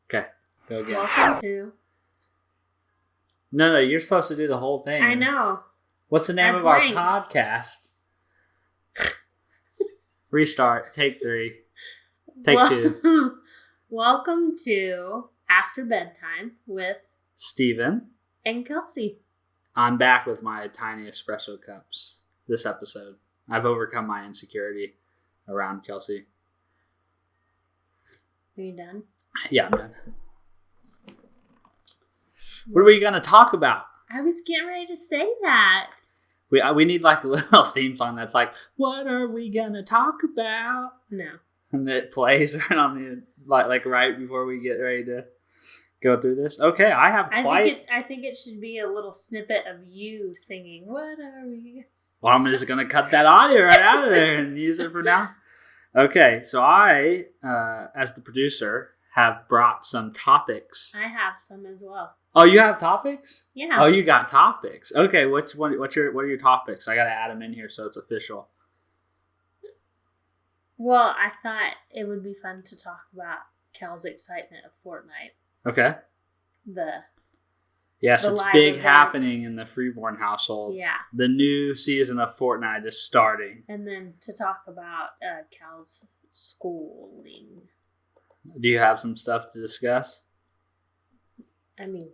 Okay, go again. Welcome to... No, you're supposed to do the whole thing. I know. What's the name of our podcast? Restart. Take 3. Take 2. Welcome to After Bedtime with Stevan and Kelsey. I'm back with my tiny espresso cups this episode. I've overcome my insecurity around Kelsey. Are you done? Yeah, I'm done. What are we going to talk about? I was getting ready to say that. We need like a little theme song that's like, what are we going to talk about? No. And it plays right on the like right before we get ready to go through this. Okay, I have quite... I think it should be a little snippet of you singing, what are we... Well, I'm just going to cut that audio right out of there and use it for now. Okay, so I, as the producer, have brought some topics. I have some as well. Oh, you have topics? Yeah. Oh, you got topics. Okay, what are your topics? I got to add them in here so it's official. Well, I thought it would be fun to talk about Cal's excitement of Fortnite. Okay. Yes, it's big event. Happening in the Freeborn household. Yeah. The new season of Fortnite is starting. And then to talk about Cal's schooling. Do you have some stuff to discuss? I mean,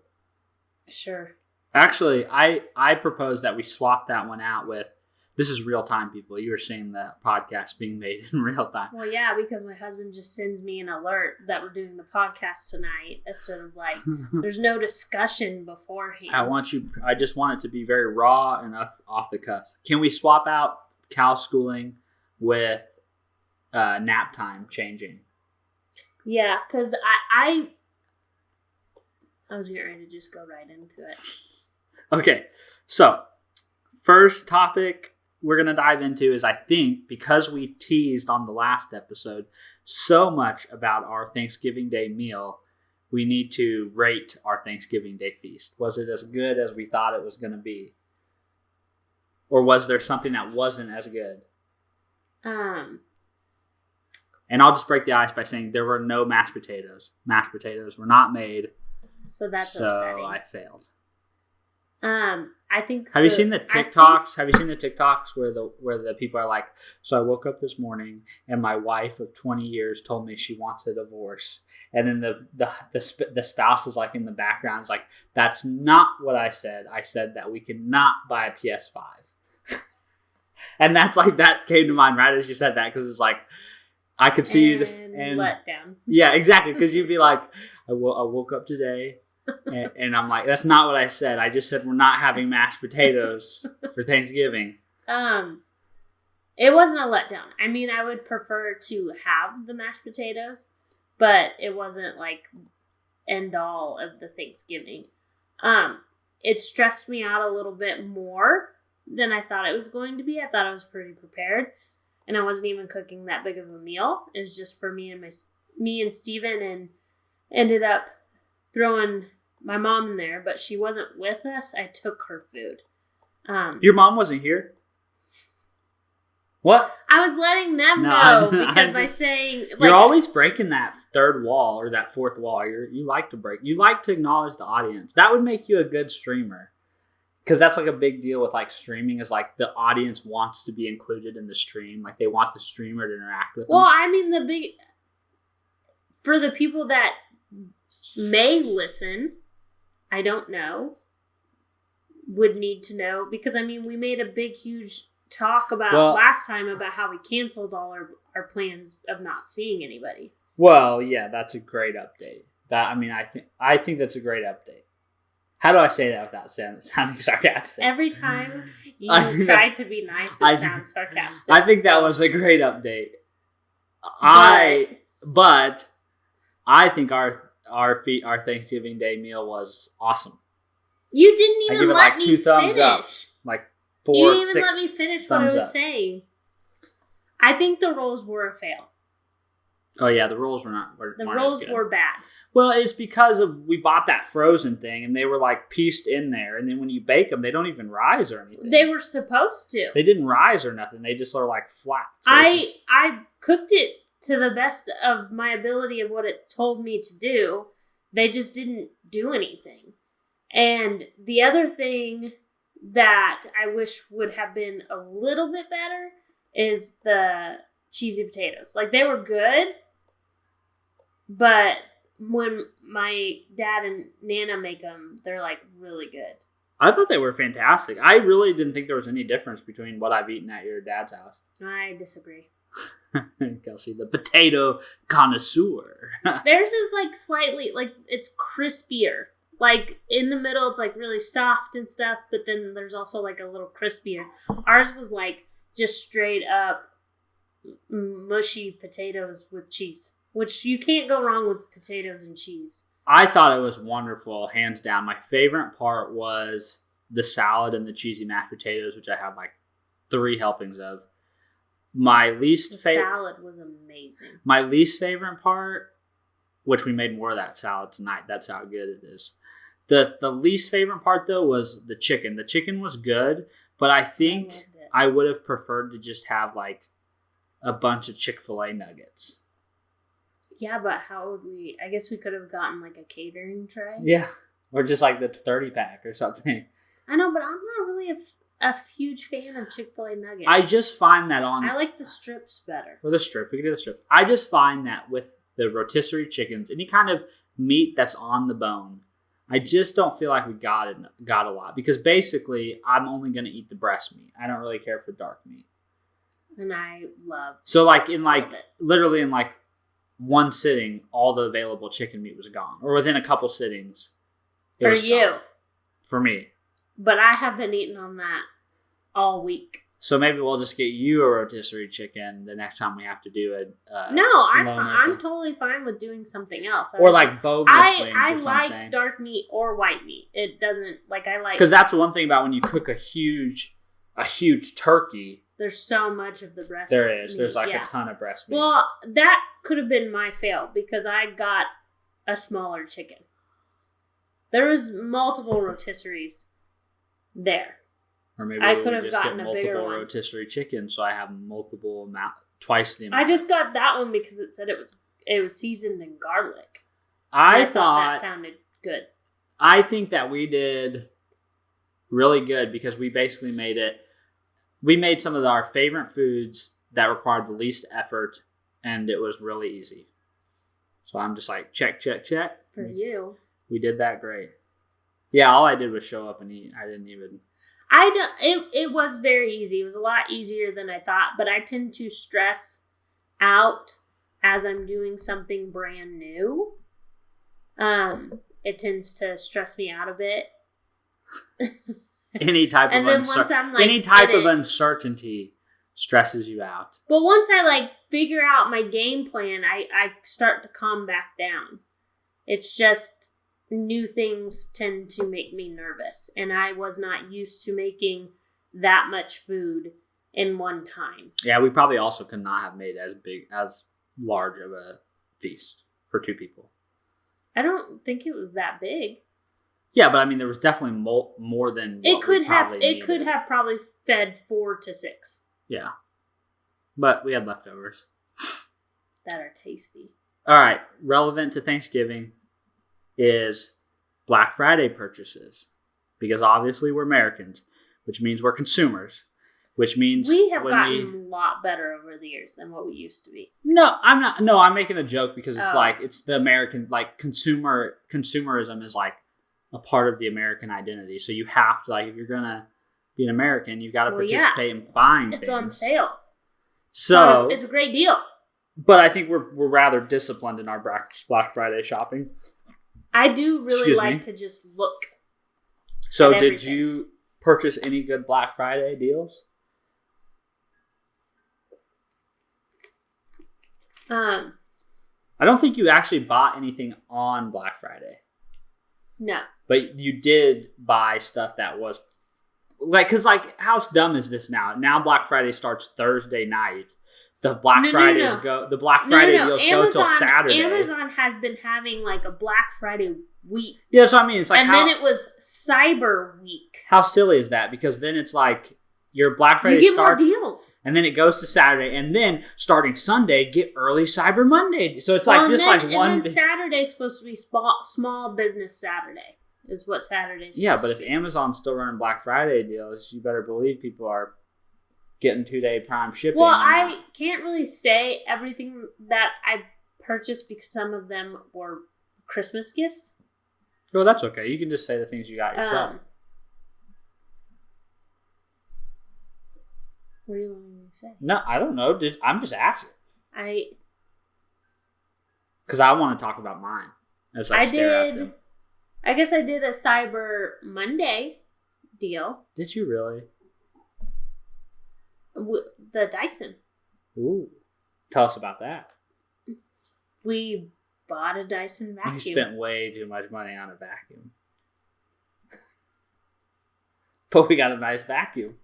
sure. Actually, I propose that we swap that one out with, this is real time, people. You were seeing the podcast being made in real time. Well, yeah, because my husband just sends me an alert that we're doing the podcast tonight instead of like, there's no discussion beforehand. I just want it to be very raw and off the cuffs. Can we swap out Cal schooling with nap time changing? Yeah, because I was getting ready to just go right into it. Okay, so first topic we're going to dive into is, I think, because we teased on the last episode so much about our Thanksgiving Day meal, we need to rate our Thanksgiving Day feast. Was it as good as we thought it was going to be? Or was there something that wasn't as good? And I'll just break the ice by saying there were no mashed potatoes. Mashed potatoes were not made. So that's upsetting. So I failed. I think. Have you seen the TikToks? Have you seen the TikToks where the people are like, so I woke up this morning and my wife of 20 years told me she wants a divorce, and then the spouse is like in the background is like, that's not what I said. I said that we cannot buy a PS5, and that's like that came to mind right as you said that, because it was like I could see you and let down. Yeah, exactly, because you'd be like, I woke up today. And I'm like, that's not what I said. I just said we're not having mashed potatoes for Thanksgiving. It wasn't a letdown. I mean, I would prefer to have the mashed potatoes, but it wasn't like end all of the Thanksgiving. It stressed me out a little bit more than I thought it was going to be. I thought I was pretty prepared, and I wasn't even cooking that big of a meal. It was just for me and Stevan, and ended up throwing my mom in there, but she wasn't with us. I took her food. Your mom wasn't here? What? I was letting them know because by saying... Like, you're always breaking that third wall or that fourth wall. You like to break. You like to acknowledge the audience. That would make you a good streamer. Because that's like a big deal with like streaming, is like the audience wants to be included in the stream. Like they want the streamer to interact with them. Well, I mean, for the people that may listen, I don't know, would need to know, because I mean, we made a big huge talk about last time about how we canceled all our plans of not seeing anybody. Well, yeah, that's a great update. I think that's a great update. How do I say that without sounding sarcastic? Every time you try to be nice, it sounds sarcastic. I think that was a great update. But I think our Thanksgiving Day meal was awesome. You didn't even let me finish. 2 thumbs up. Like 4, 6 You didn't even let me finish what I was saying. I think the rolls were a fail. Oh yeah, the rolls weren't rolls were bad. Well, it's because we bought that frozen thing, and they were like pieced in there, and then when you bake them, they don't even rise or anything. They were supposed to. They didn't rise or nothing. They just are like flat. So I cooked it to the best of my ability of what it told me to do. they just didn't do anything. And the other thing that I wish would have been a little bit better is the cheesy potatoes. Like, they were good, but when my dad and Nana make them, they're, like, really good. I thought they were fantastic. I really didn't think there was any difference between what I've eaten at your dad's house. I disagree. Kelsey, the potato connoisseur. Theirs is, like, slightly, like, it's crispier. Like, in the middle, it's, like, really soft and stuff, but then there's also, like, a little crispier. Ours was, like, just straight up mushy potatoes with cheese, which you can't go wrong with potatoes and cheese. I thought it was wonderful, hands down. My favorite part was the salad and the cheesy mashed potatoes, which I had, like, 3 helpings of. My least favorite... salad was amazing. My least favorite part, which we made more of that salad tonight. That's how good it is. The least favorite part, though, was the chicken. The chicken was good, but I think I would have preferred to just have, like, a bunch of Chick-fil-A nuggets. Yeah, but how would we... I guess we could have gotten, like, a catering tray. Yeah, or just, like, the 30-pack or something. I know, but I'm not really a huge fan of Chick-fil-A nuggets. I just find that on... I like the strips better. Or the strip. We can do the strip. I just find that with the rotisserie chickens, any kind of meat that's on the bone, I just don't feel like we got a lot. Because basically, I'm only going to eat the breast meat. I don't really care for dark meat. And I love... So, like, literally in, like, one sitting, all the available chicken meat was gone. Or within a couple sittings, it was gone. For me. But I have been eating on that all week. So maybe we'll just get you a rotisserie chicken the next time we have to do it. No, I'm totally fine with doing something else. Or like bogus wings or something. I like dark meat or white meat. It doesn't, like, I like... Because that's the one thing about when you cook a huge turkey. There's so much of the breast meat. There is. Meat. There's like a ton of breast meat. Well, that could have been my fail because I got a smaller chicken. There was multiple rotisseries there. Or maybe I could have just gotten a bigger one. Rotisserie chicken, so I have multiple twice the amount. I just got that one because it said it was seasoned in garlic. I thought that sounded good. I think that we did really good because we basically made it. We made some of our favorite foods that required the least effort, and it was really easy. So I'm just like, check. For you. We did that great. Yeah, all I did was show up and eat. I didn't even... It was very easy. It was a lot easier than I thought, but I tend to stress out as I'm doing something brand new. It tends to stress me out a bit. Any type of uncertainty stresses you out. But once I, like, figure out my game plan, I start to calm back down. It's just new things tend to make me nervous, and I was not used to making that much food in one time. Yeah, we probably also could not have made as large of a feast for 2 people. I don't think it was that big. Yeah, but I mean, there was definitely more than it could have. It could have probably fed 4 to 6. Yeah, but we had leftovers that are tasty. All right, relevant to Thanksgiving is Black Friday purchases, because obviously we're Americans, which means we're consumers, which means we have gotten a lot better over the years than what we used to be. No, I'm not. No, I'm making a joke because it's like it's the American, like, consumerism is like a part of the American identity. So you have to, like, if you're gonna be an American, you've got to participate in buying things. It's on sale. So it's a great deal. But I think we're rather disciplined in our Black Friday shopping. I do really like to just look. So did you purchase any good Black Friday deals? I don't think you actually bought anything on Black Friday. No. But you did buy stuff that was... Like, because, like, how dumb is this now? Now Black Friday starts Thursday night. The Black Fridays go. The Black Friday deals go till Saturday. Amazon has been having, like, a Black Friday week. Yeah, that's what I mean. It's like, then it was Cyber Week. How silly is that? Because then it's like your Black Friday you get starts, more deals. and then it goes to Saturday, and then starting Sunday, get early Cyber Monday. So it's like just like one. And then Saturday's supposed to be small business Saturday. Is what Saturday's. Yeah, but if Amazon's still running Black Friday deals, you better believe people are getting 2-day Prime shipping. Well, I can't really say everything that I purchased because some of them were Christmas gifts. Well, that's okay. You can just say the things you got yourself. What do you want me to say? No, I don't know. I'm just asking. Because I want to talk about mine as I stare at them. I guess I did a Cyber Monday deal. Did you really? The Dyson. Ooh. Tell us about that. We bought a Dyson vacuum. We spent way too much money on a vacuum. But we got a nice vacuum.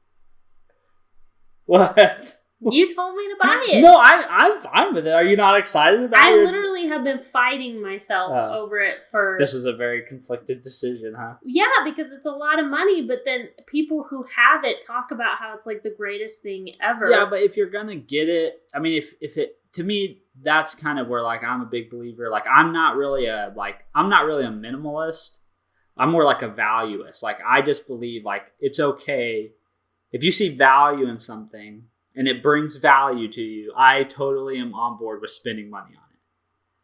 What? You told me to buy it. No, I'm fine with it. Are you not excited about it? I literally have been fighting myself over it for... This was a very conflicted decision, huh? Yeah, because it's a lot of money, but then people who have it talk about how it's like the greatest thing ever. Yeah, but if you're gonna get it, I mean, if it, to me, that's kind of where, like, I'm a big believer. Like, I'm not really a minimalist. I'm more like a valuist. Like, I just believe, like, it's okay if you see value in something and it brings value to you. I totally am on board with spending money on it.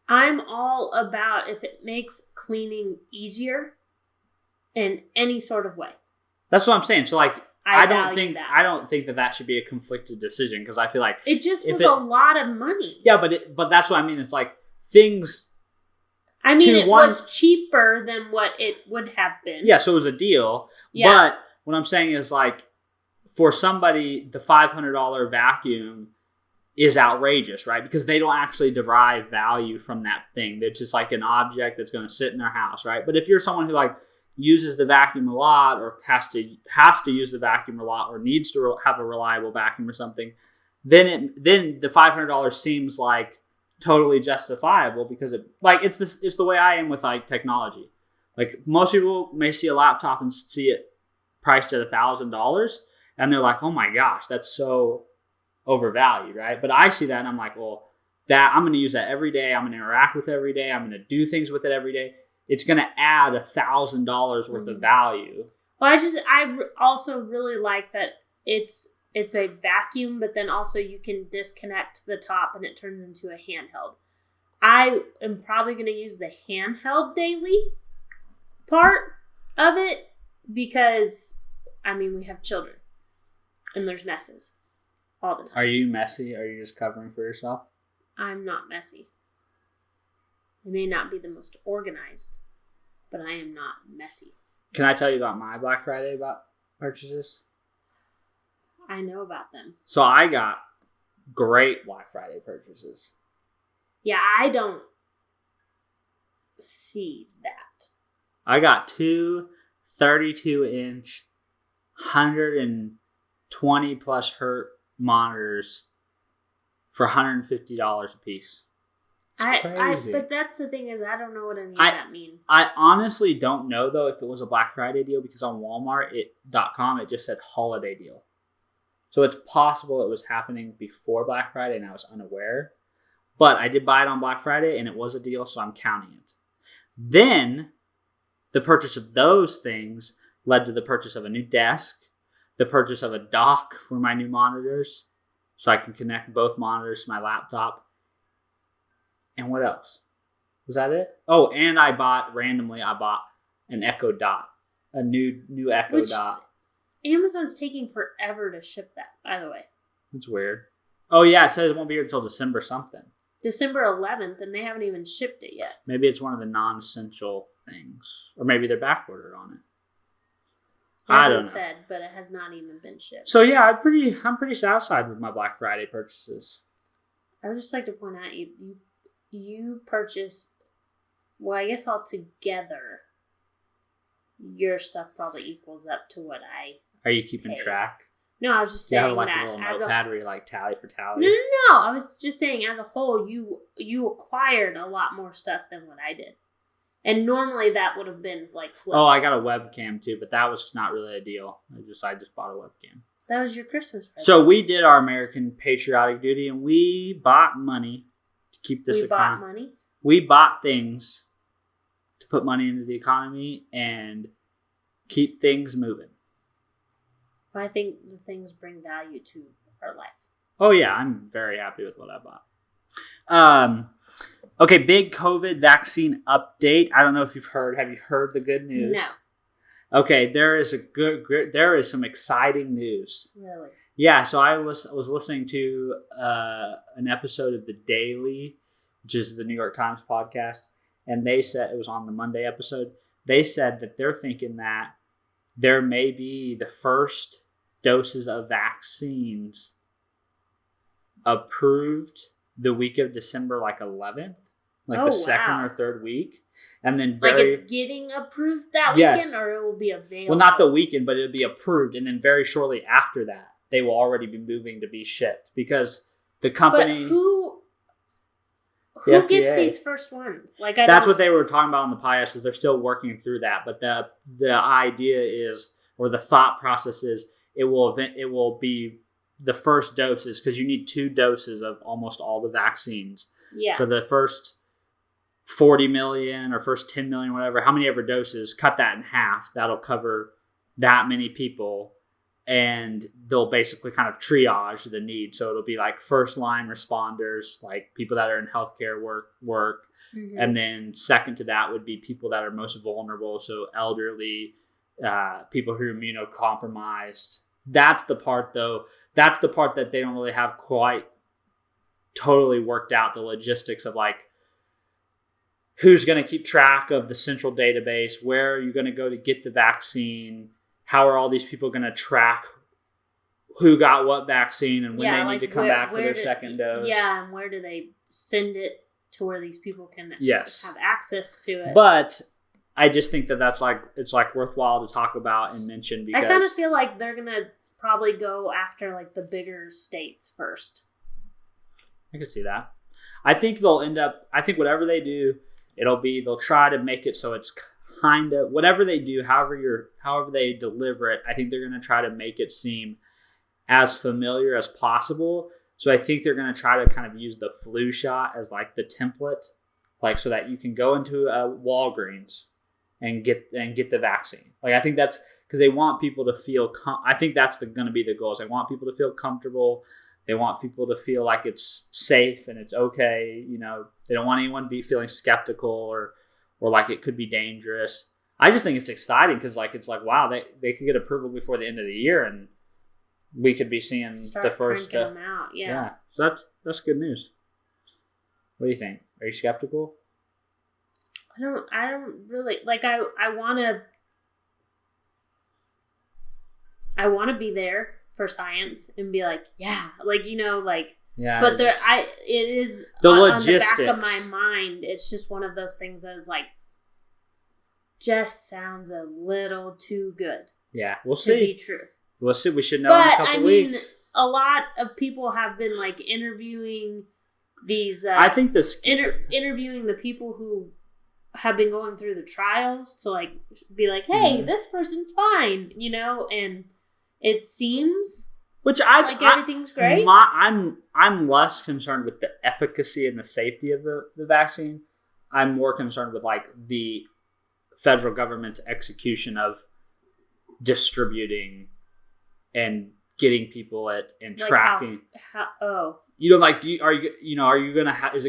I'm all about if it makes cleaning easier in any sort of way. That's what I'm saying. So, like, I don't think that that should be a conflicted decision, because I feel like it just was a lot of money. Yeah, but that's what I mean. It's like things. I mean, it was cheaper than what it would have been. Yeah, so it was a deal. Yeah. But what I'm saying is, like, for somebody, the $500 vacuum is outrageous, right? Because they don't actually derive value from that thing. It's just like an object that's going to sit in their house, right? But if you're someone who, like, uses the vacuum a lot, or has to use the vacuum a lot, or needs to have a reliable vacuum or something, then the $500 seems like totally justifiable, because it's the way I am with, like, technology. Like, most people may see a laptop and see it priced at $1,000, and they're like, oh my gosh, that's so overvalued, right? But I see that and I'm like, well, that I'm going to use that every day. I'm going to interact with it every day. I'm going to do things with it every day. It's going to add $1,000 worth of value. Well, I also really like that it's a vacuum, but then also you can disconnect the top and it turns into a handheld. I am probably going to use the handheld daily part of it because, I mean, we have children and there's messes all the time. Are you messy? Are you just covering for yourself? I'm not messy. I may not be the most organized, but I am not messy. Can I tell you about my Black Friday purchases? I know about them. So I got great Black Friday purchases. Yeah, I don't see that. I got two 32-inch, 120 plus hertz monitors for $150 a piece. Crazy. But that's the thing, is I don't know what any of that means. I honestly don't know, though, if it was a Black Friday deal, because on Walmart.com it just said holiday deal. So it's possible it was happening before Black Friday and I was unaware. But I did buy it on Black Friday and it was a deal, so I'm counting it. Then the purchase of those things led to the purchase of a new desk, the purchase of a dock for my new monitors, so I can connect both monitors to my laptop. And what else? Was that it? Oh, and I bought an Echo Dot, a new Echo Dot. Amazon's taking forever to ship that, by the way. That's weird. Oh, yeah, it says it won't be here until December something. December 11th, and they haven't even shipped it yet. Maybe it's one of the non-essential things. Or maybe they're backordered on it. I don't know. Said, but it has not even been shipped. So, yeah, I'm pretty satisfied with my Black Friday purchases. I would just like to point out, you purchased, well, I guess altogether, your stuff probably equals up to what I Are you keeping track? No, I was just saying you have, like, that a little notepad where you, like, tally for tally. No. I was just saying, as a whole, you acquired a lot more stuff than what I did. And normally that would have been, like, flipped. Oh, I got a webcam, too, but that was not really a deal. I just bought a webcam. That was your Christmas present. So we did our American patriotic duty, and we bought money to keep this economy. Bought money? We bought things to put money into the economy and keep things moving. Well, I think the things bring value to our life. Oh, yeah. I'm very happy with what I bought. Okay, big COVID vaccine update. I don't know if you've heard. Have you heard the good news? No. Okay, there is some exciting news. Really? Yeah, so I was listening to an episode of The Daily, which is the New York Times podcast, and they said, it was on the Monday episode, they said that they're thinking that there may be the first doses of vaccines approved the week of December 11th, the second or third week. And then it's getting approved that weekend, or it will be available? Well, not the weekend, but it'll be approved. And then very shortly after that, they will already be moving to be shipped because the company... But who gets these first ones? That's what they were talking about on the podcast, is they're still working through that. But the idea is, or the thought process is, it will be the first doses, because you need 2 doses of almost all the vaccines. Yeah. So the first 40 million or first 10 million, whatever, how many ever doses, cut that in half. That'll cover that many people. And they'll basically kind of triage the need. So it'll be first line responders, people that are in healthcare work. Mm-hmm. And then second to that would be people that are most vulnerable. So elderly, people who are immunocompromised. That's the part, though. That's the part that they don't really have quite totally worked out, the logistics of who's going to keep track of the central database, where are you going to go to get the vaccine, how are all these people going to track who got what vaccine and when they need to come back for their second dose. Yeah, and where do they send it to where these people can have access to it. But I just think that's it's worthwhile to talk about and mention, because I kind of feel like they're going to probably go after the bigger states first. I can see that. I think they'll end up, whatever they do, they'll try to make it so it's kind of, whatever they do, however they deliver it, I think they're going to try to make it seem as familiar as possible. So I think they're going to try to kind of use the flu shot as the template, so that you can go into a Walgreens and get the vaccine. I think that's because they want people to feel, I think that's going to be the goals. They want people to feel comfortable. They want people to feel like it's safe and it's okay. They don't want anyone to be feeling skeptical or it could be dangerous. I just think it's exciting because wow, they could get approval before the end of the year and we could be seeing the first stuff. Them out. Yeah. So that's good news. What do you think? Are you skeptical? I don't really I want to be there for science and be yeah. But it is the on logistics. the back of my mind. It's just one of those things that is just sounds a little too good. Yeah, we'll see. To be true. We'll see. We should know in a couple weeks. A lot of people have been interviewing these. I think this interviewing the people who have been going through the trials to be hey, this person's fine, and it seems everything's great. I'm less concerned with the efficacy and the safety of the vaccine. I'm more concerned with the federal government's execution of distributing and getting people it and tracking. Is it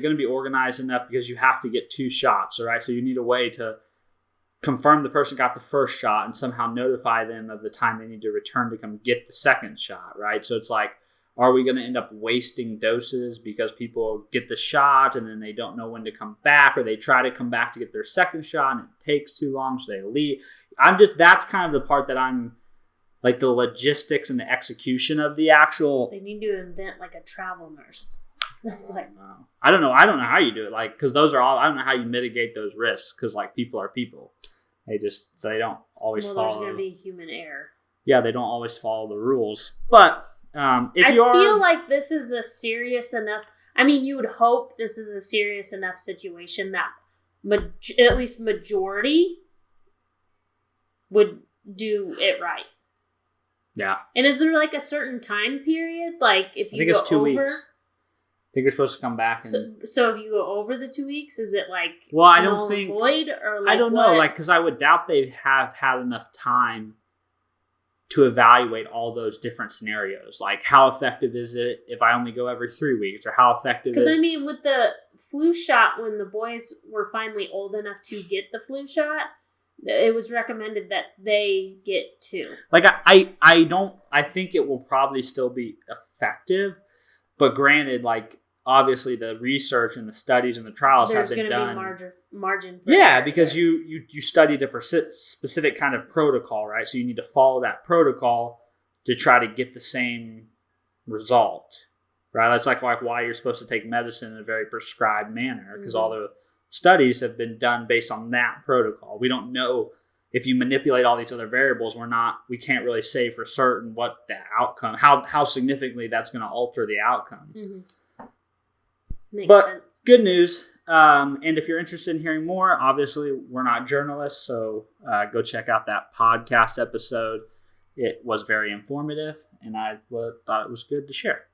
going to be organized enough, because you have to get 2 shots, all right? So you need a way to confirm the person got the first shot and somehow notify them of the time they need to return to come get the second shot, right? So it's are we going to end up wasting doses because people get the shot and then they don't know when to come back, or they try to come back to get their second shot and it takes too long, so they leave? That's kind of the part that I'm the logistics and the execution of the actual. They need to invent a travel nurse. That's I don't know how you do it. Because those are all, I don't know how you mitigate those risks, because people are people. They don't always follow. There's going to be human error. Yeah, they don't always follow the rules. But I feel like this is a serious enough. I mean, you would hope this is a serious enough situation that at least majority would do it right. Yeah. And is there like a certain time period? Like if you I think go it's 2 over, weeks. I think you're supposed to come back. And... So if you go over the 2 weeks, is it like well, I don't think void or like I don't know, like because I would doubt they have had enough time to evaluate all those different scenarios. Like how effective is it if I only go every 3 weeks, or how effective? Because I mean, with the flu shot, when the boys were finally old enough to get the flu shot, it was recommended that they get 2. Like I think it will probably still be effective, but granted, like obviously the research and the studies and the trials have been done. There's going to be margin. Yeah, because you studied a specific kind of protocol, right? So you need to follow that protocol to try to get the same result, right? That's like why you're supposed to take medicine in a very prescribed manner, because all the studies have been done based on that protocol. We don't know if you manipulate all these other variables. We can't really say for certain what the outcome, how significantly that's going to alter the outcome. Mm-hmm. Makes but sense. Good news. And if you're interested in hearing more, obviously we're not journalists, so go check out that podcast episode. It was very informative, and I thought it was good to share.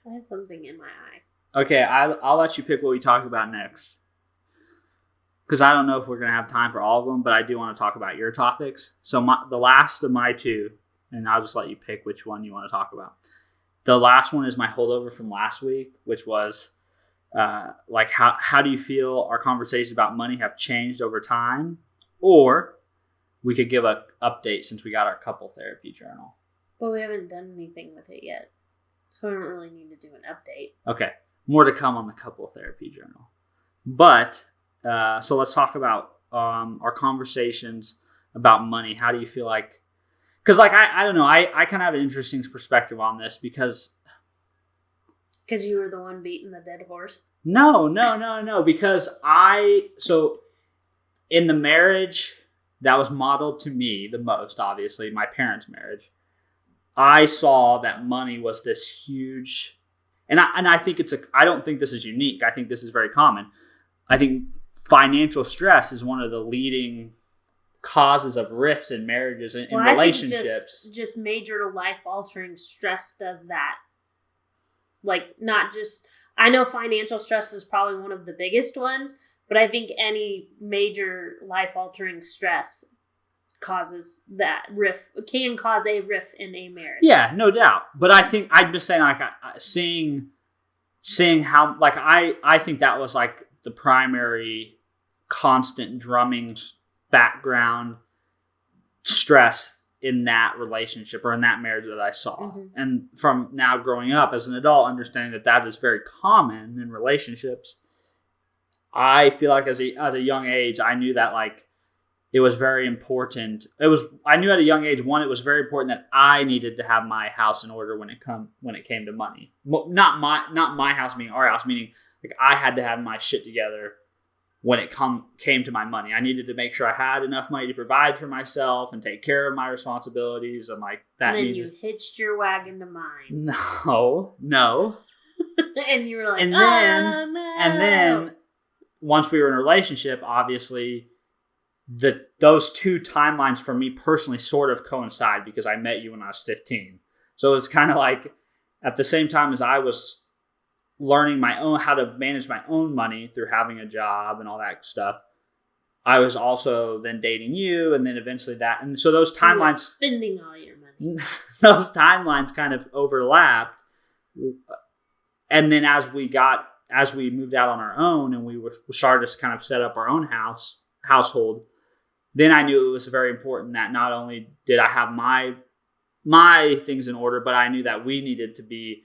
I have something in my eye. Okay, I'll let you pick what we talk about next, because I don't know if we're going to have time for all of them, but I do want to talk about your topics. So the last of my 2, and I'll just let you pick which one you want to talk about. The last one is my holdover from last week, which was like how do you feel our conversations about money have changed over time? Or we could give an update since we got our couple therapy journal. But we haven't done anything with it yet, so we don't really need to do an update. Okay, more to come on the couple therapy journal. But so let's talk about our conversations about money. How do you feel like? Because, like, I don't know. I kind of have an interesting perspective on this because you were the one beating the dead horse? No. Because so in the marriage that was modeled to me the most, obviously, my parents' marriage, I saw that money was this huge, and I think I don't think this is unique. I think this is very common. I think financial stress is one of the leading causes of rifts in marriages and in relationships. I think just major life-altering stress does that. Like, not just... I know financial stress is probably one of the biggest ones, but I think any major life-altering stress causes that rift, can cause a rift in a marriage. Yeah, no doubt. But I think, I'm just saying, like, seeing how, like, I think that was, like, the primary constant drumming background stress in that relationship or in that marriage that I saw. Mm-hmm. And from now growing up as an adult, understanding that is very common in relationships, I feel like as a young age, I knew that, like, it was very important. I knew at a young age, one, it was very important that I needed to have my house in order when it came to money. Not my house meaning our house, meaning like I had to have my shit together when it came to my money. I needed to make sure I had enough money to provide for myself and take care of my responsibilities and like that. And then you hitched your wagon to mine. No. And you were like, no. And then once we were in a relationship, obviously those two timelines for me personally sort of coincide because I met you when I was 15. So it's kind of like at the same time as I was learning how to manage my own money through having a job and all that stuff, I was also then dating you, and then eventually that, and so those timelines, spending all your money, those timelines kind of overlapped. And then as we moved out on our own and we started to kind of set up our own household, then I knew it was very important that not only did I have my things in order, but I knew that we needed to be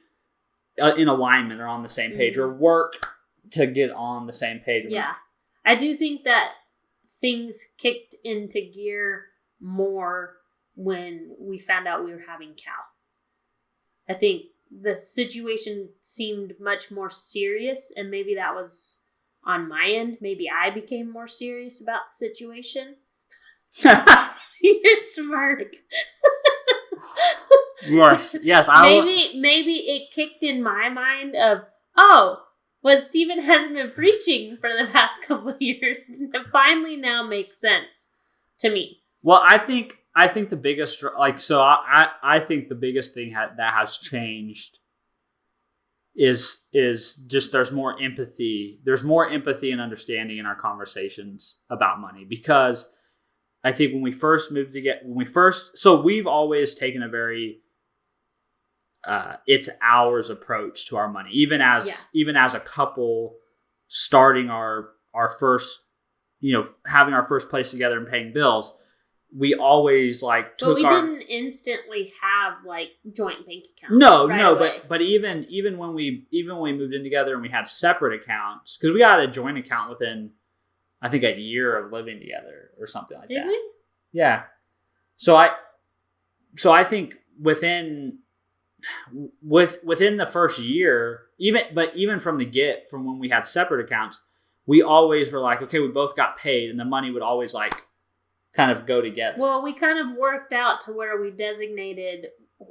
in alignment or on the same page, or work to get on the same page. Yeah. I do think that things kicked into gear more when we found out we were having Cal. I think the situation seemed much more serious, and maybe that was on my end. Maybe I became more serious about the situation. You're smart. Yes. Maybe it kicked in my mind of, what Steven has been preaching for the past couple of years, it finally now makes sense to me. Well, I think I think the biggest, I think the biggest thing that has changed is just there's more empathy. There's more empathy and understanding in our conversations about money, because I think when we first moved together, so we've always taken a very it's ours approach to our money, even as a couple starting our first, having our first place together and paying bills. We always but we didn't instantly have joint bank accounts. No, away. but even when we moved in together and we had separate accounts, because we got a joint account within, I think, a year of living together or something like that. Did we? Yeah. So I think within the first year, even from when we had separate accounts, we always were like, okay, we both got paid, and the money would always kind of go together. Well, we kind of worked out to where we designated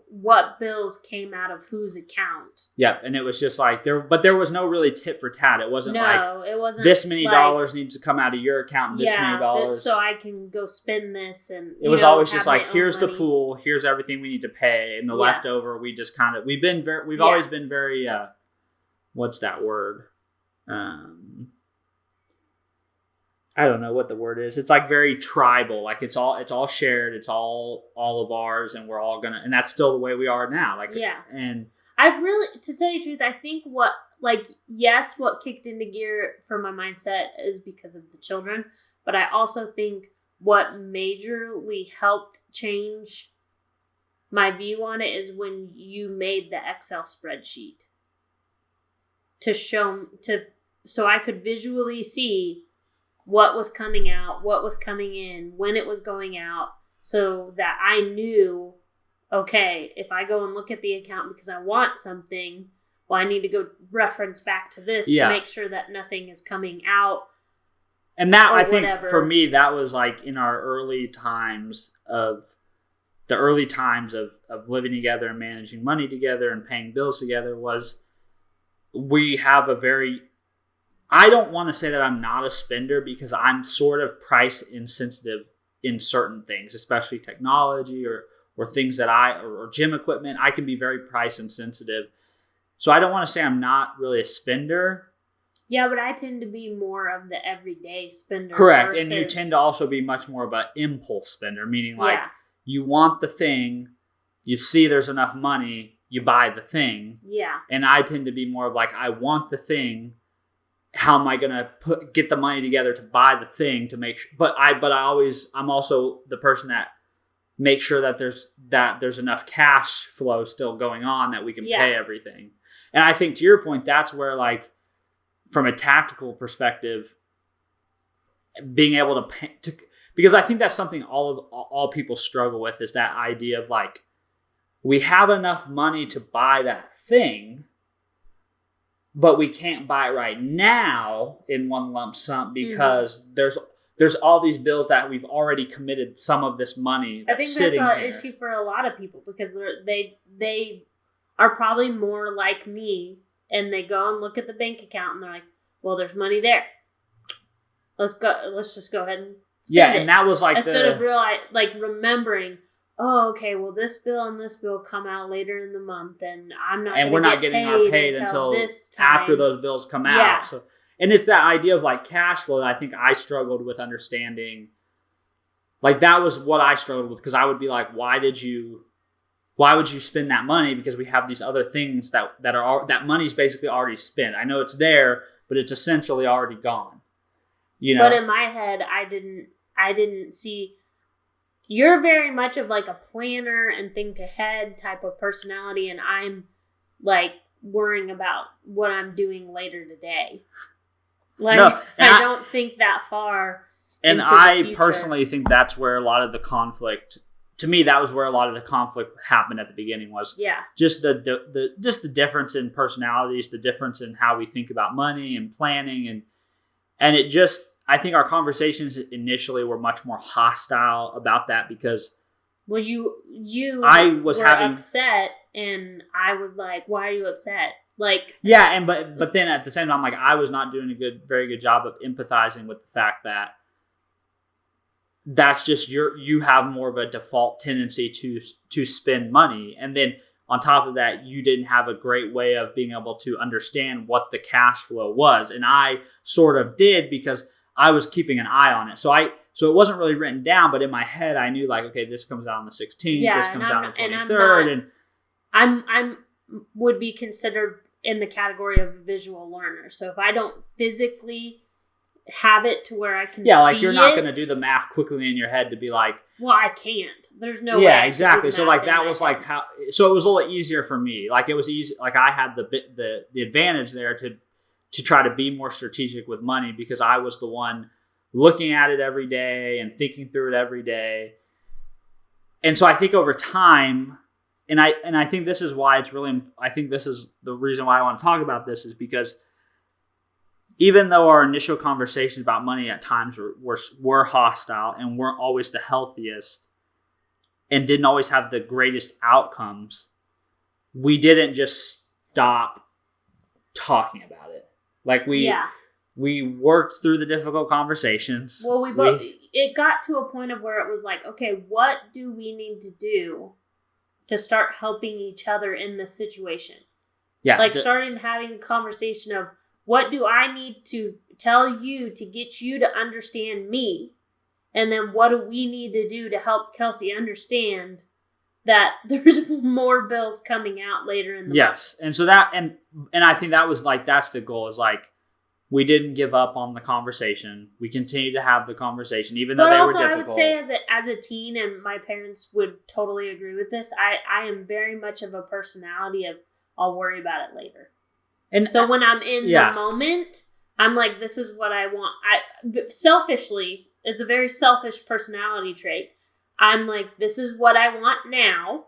what bills came out of whose account. Yeah, and it was just there was no really tit for tat. It wasn't it wasn't this many dollars needs to come out of your account and this many dollars. So I can go spend this, and it was always just here's the pool, here's everything we need to pay, and the leftover we just kind of we've always been very what's that word? I don't know what the word is. It's very tribal. It's all shared. It's all of ours, and we're all and that's still the way we are now. And I really, to tell you the truth, I think what kicked into gear for my mindset is because of the children, but I also think what majorly helped change my view on it is when you made the Excel spreadsheet so I could visually see what was coming out, what was coming in, when it was going out, so that I knew, okay, if I go and look at the account because I want something, well, I need to go reference back to this to make sure that nothing is coming out. And that, I think, for me, that was in our early times of living together and managing money together and paying bills together, was we have a very... I don't want to say that I'm not a spender, because I'm sort of price insensitive in certain things, especially technology or things that or gym equipment. I can be very price insensitive. So I don't want to say I'm not really a spender. Yeah, but I tend to be more of the everyday spender. Correct. And you tend to also be much more of an impulse spender, meaning you want the thing, you see there's enough money, you buy the thing. Yeah. And I tend to be more of I want the thing. How am I going to get the money together to buy the thing to make sure? But I'm also the person that makes sure that there's enough cash flow still going on that we can pay everything. And I think, to your point, that's where from a tactical perspective, being able to pay, because I think that's something all people struggle with, is that idea of we have enough money to buy that thing, but we can't buy it right now in one lump sum because there's all these bills that we've already committed some of this money. I think that's an issue for a lot of people, because they are probably more like me, and they go and look at the bank account and they're like, well, there's money there. Let's just go ahead and spend it. And that was instead of remembering, oh, okay, well, this bill and this bill come out later in the month, and we're not getting our paid until this time. After those bills come out. So, and it's that idea of cash flow that I think I struggled with understanding. That was what I struggled with, because I would be why would you spend that money? Because we have these other things that money's basically already spent. I know it's there, but it's essentially already gone. But in my head, I didn't see. You're very much of a planner and think ahead type of personality, and I'm worrying about what I'm doing later today. I don't think that far. And I personally think that's where a lot of the conflict, to me, that was where a lot of the conflict happened at the beginning, was just the difference in personalities, the difference in how we think about money and planning, and it just, I think our conversations initially were much more hostile about that, because you were upset, and I was like, why are you upset? But then at the same time, I was not doing a very good job of empathizing with the fact that that's just you have more of a default tendency to spend money. And then on top of that, you didn't have a great way of being able to understand what the cash flow was. And I sort of did because I was keeping an eye on it. So it wasn't really written down, but in my head, I knew like, okay, this comes out on the 16th, this comes out on the 23rd. I'm would be considered in the category of a visual learner. So if I don't physically have it to where I can see like you're not going to do the math quickly in your head to be like, well, I can't. There's no way. Yeah, exactly. So like that was like how. So it was a little easier for me. Like it was easy. Like I had the advantage there to try to be more strategic with money because I was the one looking at it every day and thinking through it every day. And so I think over time, and I think this is why it's really. I think this is the reason why I want to talk about this is because even though our initial conversations about money at times were hostile and weren't always the healthiest and didn't always have the greatest outcomes, we didn't just stop talking about it. Like we worked through the difficult conversations. Well, it got to a point of where it was like, okay, what do we need to do to start helping each other in this situation? Yeah. Like starting having a conversation of, what do I need to tell you to get you to understand me? And then what do we need to do to help Kelsey understand that there's more bills coming out later in the month? And so that, and I think that was like, that's the goal is like, we didn't give up on the conversation. We continued to have the conversation, even though they were difficult. But also I would say as a teen, and my parents would totally agree with this, I am very much of a personality of, I'll worry about it later. And so when I'm in the moment, I'm like, this is what I want. Selfishly, it's a very selfish personality trait. I'm like, this is what I want now.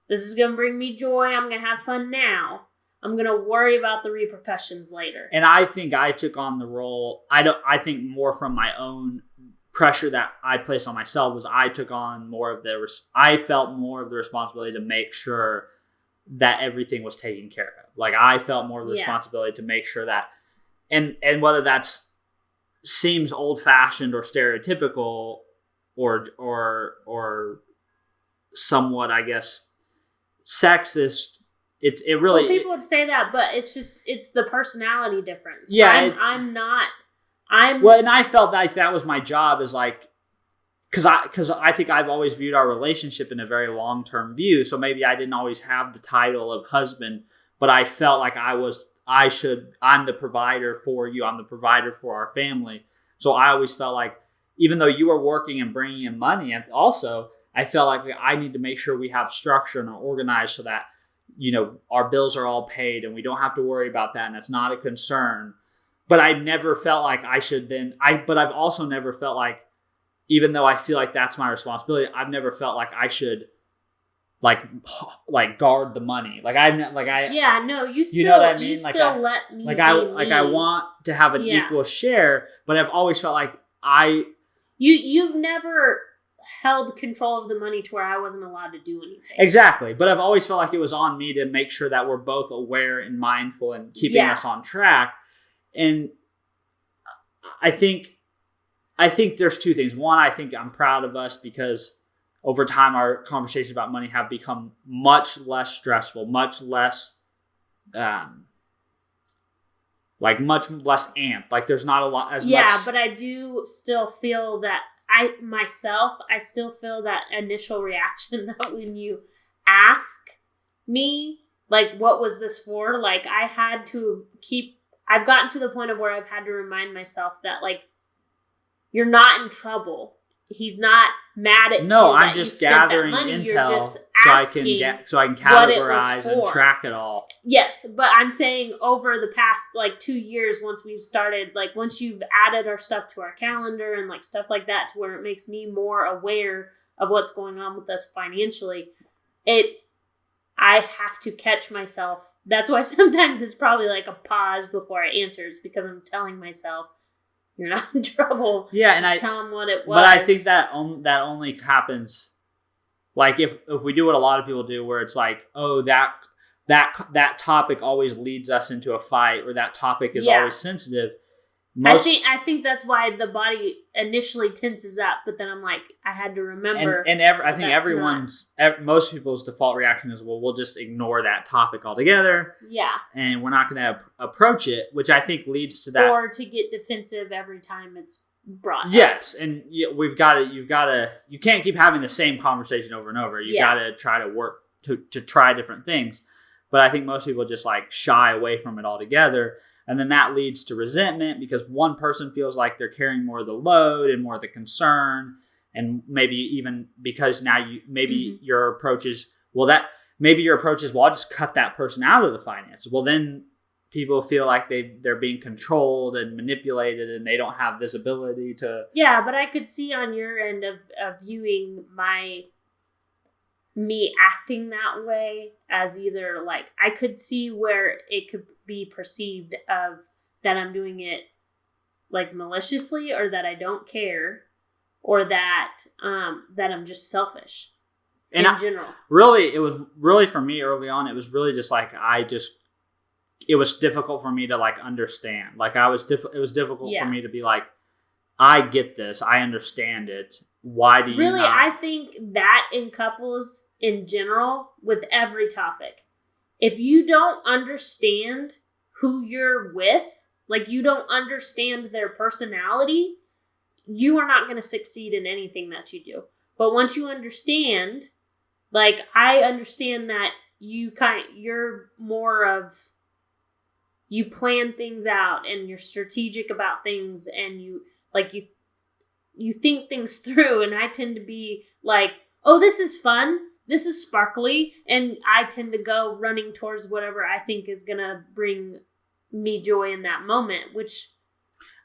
This is going to bring me joy. I'm going to have fun now. I'm going to worry about the repercussions later. And I think I took on the role. I think more from my own pressure that I placed on myself was I took on more of I felt more of the responsibility to make sure that everything was taken care of. Like I felt more of the responsibility to make sure that, and whether that's seems old fashioned or stereotypical or somewhat, I guess, sexist. It really. Well, people would say that, but it's the personality difference. Yeah, I'm and I felt like that was my job is like, because I think I've always viewed our relationship in a very long-term view. So maybe I didn't always have the title of husband, but I felt like I'm the provider for you. I'm the provider for our family. So I always felt like, even though you were working and bringing in money, and also I felt like I need to make sure we have structure and are organized so that, our bills are all paid and we don't have to worry about that. And that's not a concern. But I never felt like I should but I've also never felt like, even though I feel like that's my responsibility, I've never felt like I should like guard the money. You still, know what I mean? You still let me I want to have an equal share, but I've always felt like you've never held control of the money to where I wasn't allowed to do anything. Exactly. But I've always felt like it was on me to make sure that we're both aware and mindful and keeping us on track. And I think there's two things. One, I think I'm proud of us because over time our conversations about money have become much less stressful, much less much less amped. Like there's not a lot as much. Yeah, but I do still feel that I still feel that initial reaction that when you ask me, like, what was this for? Like, I've gotten to the point of where I've had to remind myself that, like, you're not in trouble. He's not mad at you. No, I'm just gathering intel so I can categorize and track it all. Yes, but I'm saying over the past 2 years, once we've started, once you've added our stuff to our calendar and stuff like that, to where it makes me more aware of what's going on with us financially, I have to catch myself. That's why sometimes it's probably a pause before I answer, because I'm telling myself, you're not in trouble. Yeah, just tell them what it was. But I think that only happens, if we do what a lot of people do, where it's that topic always leads us into a fight, or that topic is always sensitive. I think that's why the body initially tenses up, but then I'm like, I had to remember. I think most people's default reaction is, well, we'll just ignore that topic altogether. Yeah. And we're not going to approach it, which I think leads to that. Or to get defensive every time it's brought up. Yes, and you can't keep having the same conversation over and over. You got to try to work to try different things. But I think most people just like shy away from it altogether. And then that leads to resentment because one person feels like they're carrying more of the load and more of the concern. And maybe even because now your approach is, well, I'll just cut that person out of the finances. Well, then people feel like they're being controlled and manipulated and they don't have visibility to. Yeah, but I could see on your end of viewing me acting that way as either like, I could see where it could be perceived of that I'm doing it like maliciously or that I don't care or that I'm just selfish in general. Really, it was really for me early on, it was really just like, it was difficult for me to like understand. Like it was difficult for me to be like, I get this. I understand it. Why do you really? not? I think that in couples in general, with every topic, if you don't understand who you're with, like you don't understand their personality, you are not going to succeed in anything that you do. But once you understand, like I understand that you're more of, you plan things out and you're strategic about things and you think things through, and I tend to be like, oh, this is fun. This is sparkly. And I tend to go running towards whatever I think is going to bring me joy in that moment,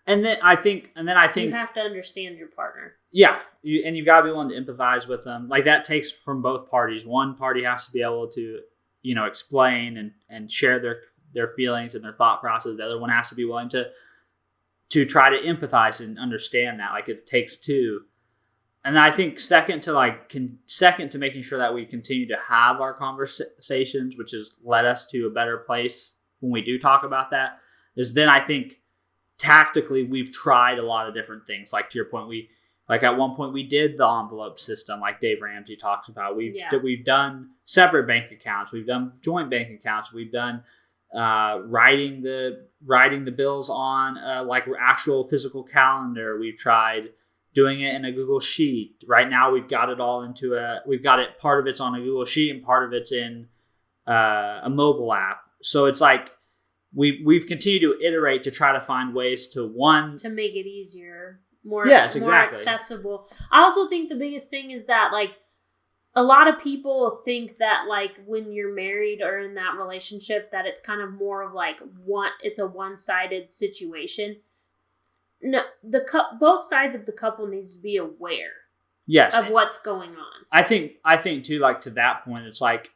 and then I think you have to understand your partner. Yeah. You've got to be willing to empathize with them. Like that takes from both parties. One party has to be able to, explain and share their feelings and their thought process. The other one has to be willing to try to empathize and understand that. Like it takes two. And I think second to making sure that we continue to have our conversations, which has led us to a better place when we do talk about that, is then I think tactically we've tried a lot of different things. Like to your point, at one point we did the envelope system, like Dave Ramsey talks about. We've done separate bank accounts. We've done joint bank accounts. We've done writing the bills on like actual physical calendar. We've tried doing it in a Google Sheet. Right now we've got it all part of it's on a Google Sheet and part of it's in a mobile app. So it's like we've continued to iterate to try to find ways to make it easier, more accessible. I also think the biggest thing is that like a lot of people think that like when you're married or in that relationship that it's kind of more of like it's a one-sided situation. No, both sides of the couple needs to be aware of what's going on. I think too, like to that point, it's like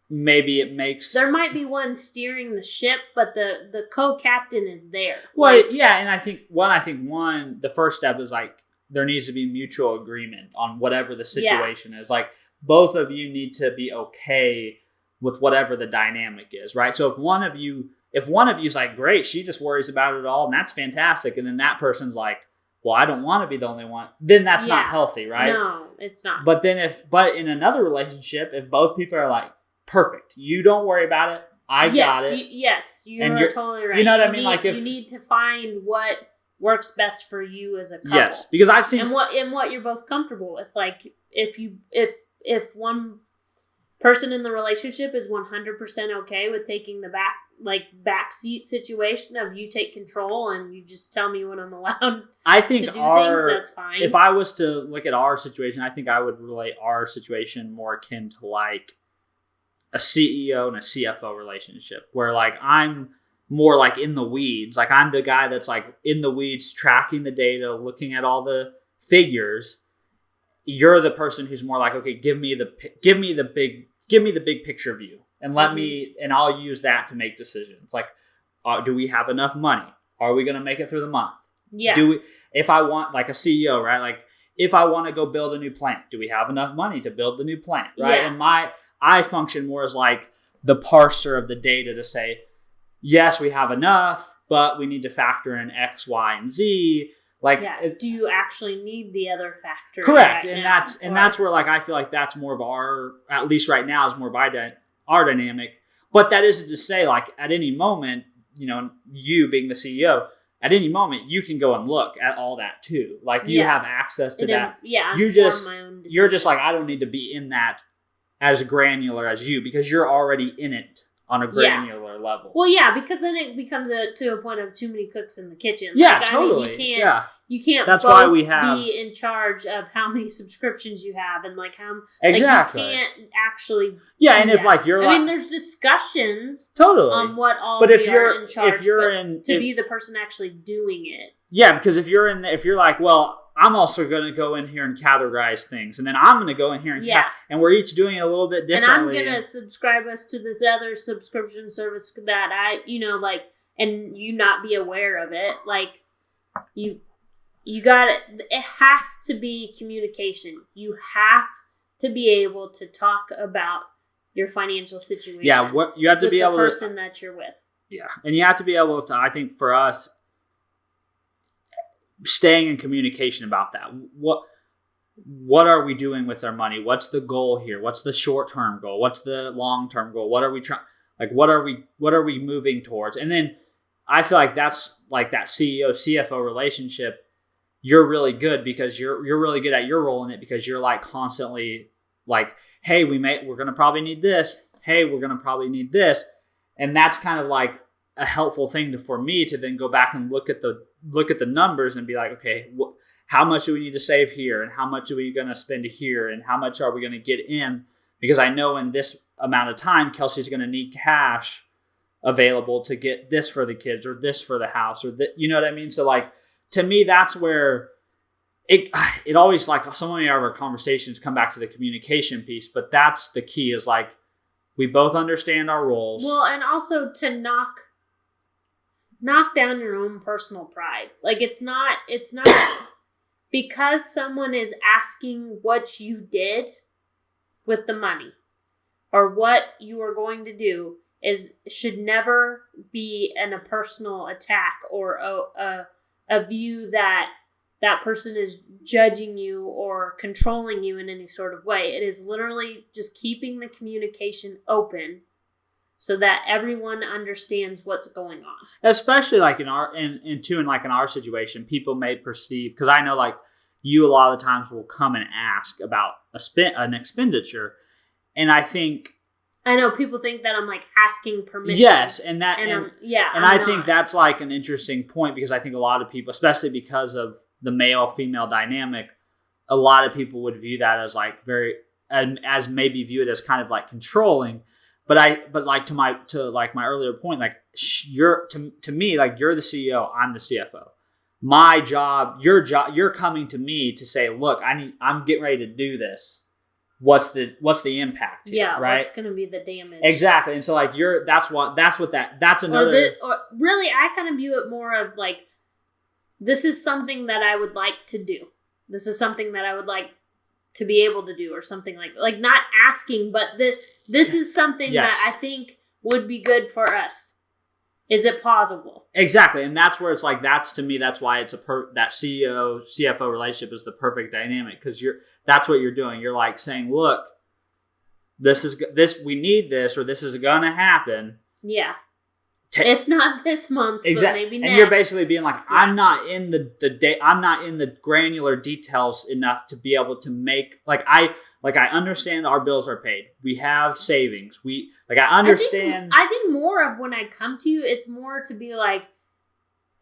maybe it makes there might be one steering the ship, but the co-captain is there. Well, yeah, and I think the first step is like there needs to be mutual agreement on whatever the situation is. Like both of you need to be okay with whatever the dynamic is, right? So if one of you's like, great, she just worries about it all, and that's fantastic, and then that person's like, well, I don't want to be the only one, then that's not healthy, right? No, it's not. But in another relationship, if both people are like, perfect, you don't worry about it, I got it. You're totally right. You know what I mean? Like you need to find what works best for you as a couple. Yes, because I've seen and what you're both comfortable with. Like if one person in the relationship is 100% okay with taking the backseat situation of you take control and you just tell me when I'm allowed I think to do things, that's fine. If I was to look at our situation, I think I would relate our situation more akin to like a CEO and a CFO relationship where like I'm more like in the weeds. Like I'm the guy that's like in the weeds, tracking the data, looking at all the figures. You're the person who's more like, okay, give me the big picture view and and I'll use that to make decisions. Like, do we have enough money? Are we going to make it through the month? Yeah. If I want like a CEO, right? Like if I want to go build a new plant, do we have enough money to build the new plant? Right. Yeah. And I function more as like the parser of the data to say, yes, we have enough. but we need to factor in X, Y, and Z. Like, do you actually need the other factor? Correct. Right and now? that's where, like, I feel like that's more of our, at least right now, is more of our dynamic. But that isn't to say, like, at any moment, you know, you being the CEO, at any moment you can go and look at all that too. Like, you have access to that. You're just like, I don't need to be in that as granular as you, because you're already in it on a granular level. Well, yeah, because then it becomes to a point of too many cooks in the kitchen. Yeah, like, totally. I mean, you can't That's both why we have be in charge of how many subscriptions you have and like how exactly. Like, you can't actually and if like you're I mean, there's discussions totally on what all but we if you're are in charge, if you're in to be the person actually doing it. Yeah, because if you're like, well, I'm also going to go in here and categorize things, and then I'm going to go in here and and we're each doing it a little bit differently. And I'm going to subscribe us to this other subscription service that I, like, and you not be aware of it. Like, you got it. It has to be communication. You have to be able to talk about your financial situation. Yeah, you have to be able to, the person that you're with. Yeah, and you have to be able to, I think for us, staying in communication about that. What are we doing with our money? What's the goal here? What's the short-term goal? What's the long-term goal? What are we trying? Like, what are we moving towards? And then I feel like that's like that CEO CFO relationship. You're really good because you're really good at your role in it, because you're like constantly like, hey, we're gonna probably need this. Hey, we're gonna probably need this, and that's kind of like a helpful thing for me to then go back and look at the numbers and be like, okay, how much do we need to save here, and how much are we going to spend here, and how much are we going to get in? Because I know in this amount of time, Kelsey's going to need cash available to get this for the kids, or this for the house, or you know what I mean? So like, to me, that's where it always, like, so many of our conversations come back to the communication piece, but that's the key, is like, we both understand our roles. Well, and also to knock down your own personal pride. Like, it's not because someone is asking what you did with the money or what you are going to do should never be a personal attack or a view that person is judging you or controlling you in any sort of way. It is literally just keeping the communication open so that everyone understands what's going on. Especially like in our situation, people may perceive, because I know like you a lot of the times will come and ask about an expenditure, and I know people think that I'm like asking permission. Yes, and I think that's like an interesting point, because I think a lot of people, especially because of the male-female dynamic, a lot of people would view that as like as maybe view it as kind of like controlling. But like to my earlier point, like to me, like, you're the CEO, I'm the CFO. My job, you're coming to me to say, look, I'm getting ready to do this. What's the impact here, right? What's going to be the damage? Exactly. And so like that's another. Or really, I kind of view it more of like, this is something that I would like to do. This is something that I would like to be able to do, or something like not asking, but this is something that I think would be good for us. Is it plausible? Exactly. And that's where it's like, that's why it's that CEO CFO relationship is the perfect dynamic, because that's what you're doing. You're like saying, look, we need this, or this is going to happen. Yeah. If not this month, exactly. But maybe next. And you're basically being like, I'm not in I'm not in the granular details enough to be able to make, I understand our bills are paid. We have savings. I understand. I think more of when I come to you, it's more to be like,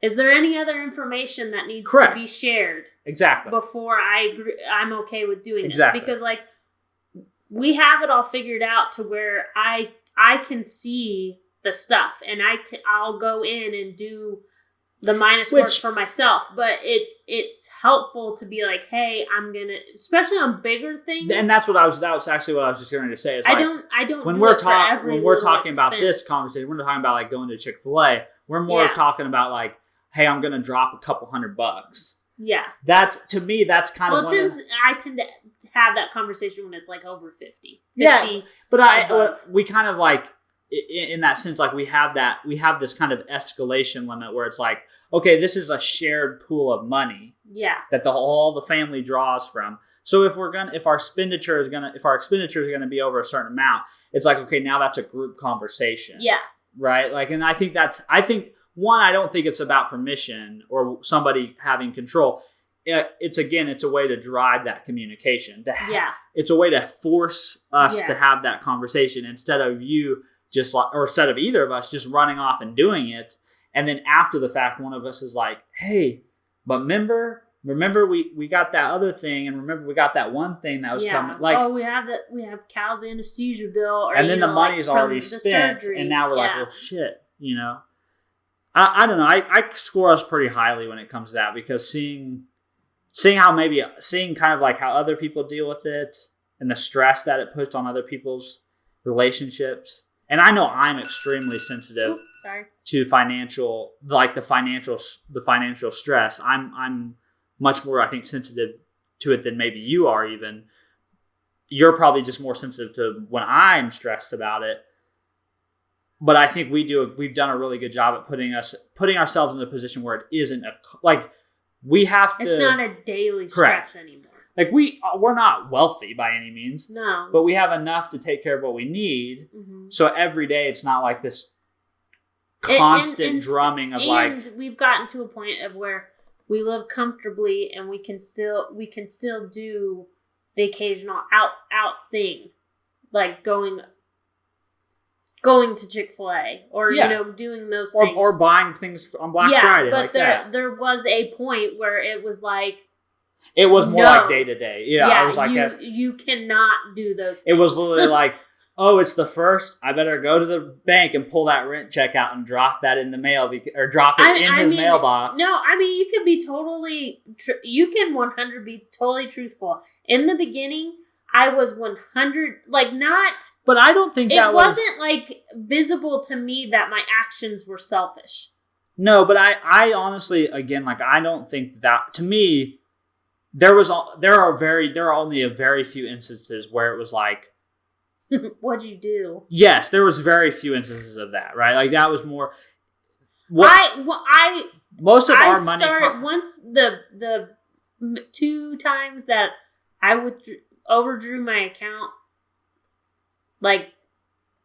is there any other information that needs to be shared? Exactly. Before I'm okay with doing this. Because like, we have it all figured out to where I can see the stuff, and I'll go in and do the minus work for myself. But it's helpful to be like, hey, I'm gonna, especially on bigger things. And that's actually what I was just going to say. Is I like, don't. When we're talking about this conversation, we're talking about like going to Chick-fil-A. We're more talking about like, hey, I'm going to drop a couple $100. Yeah. That's, to me, that's kind of. I tend to have that conversation when it's like over 50. Yeah, but we kind of like, in that sense, like we have this kind of escalation limit where it's like, okay, this is a shared pool of money that all the family draws from. So if our expenditure is gonna be over a certain amount, it's like, okay, now that's a group conversation. Yeah. Right. Like, and I think I don't think it's about permission or somebody having control. It's a way to drive that communication. It's a way to force us to have that conversation instead of instead of either of us just running off and doing it. And then after the fact, one of us is like, hey, but remember we got that other thing, and remember we got that one thing that was coming. Like, we have Cal's anesthesia bill, and then the money's already spent, and now we're like, well, shit, I don't know. I score us pretty highly when it comes to that, because seeing kind of like how other people deal with it and the stress that it puts on other people's relationships. And I know I'm extremely sensitive to financial stress. I'm much more, I think, sensitive to it than maybe you are even. You're probably just more sensitive to when I'm stressed about it. But I think we've done a really good job at putting ourselves in a position where it isn't we have to. It's not a daily stress anymore. Like we're not wealthy by any means. No. But we have enough to take care of what we need. Mm-hmm. So every day it's not like this constant drumming of like. And we've gotten to a point of where we live comfortably, and we can still do the occasional out thing, like going to Chick-fil-A or doing those things, or buying things on Black Friday. But there was a point where it was like it was more like day to day. Yeah, I was like, you cannot do those things. It was literally like, oh, it's the first. I better go to the bank and pull that rent check out and drop that in the mail, or drop it in his mailbox. No, I mean, you can be totally. You can 100 be totally truthful. In the beginning, I was 100 not. But I don't think it wasn't like visible to me that my actions were selfish. No, but I honestly, again, like, I don't think that, to me, there are only a very few instances where it was like, what'd you do? Yes, there was very few instances of that, right? Like, that was more. Most of our money. Once the 2 times that I overdrew my account, like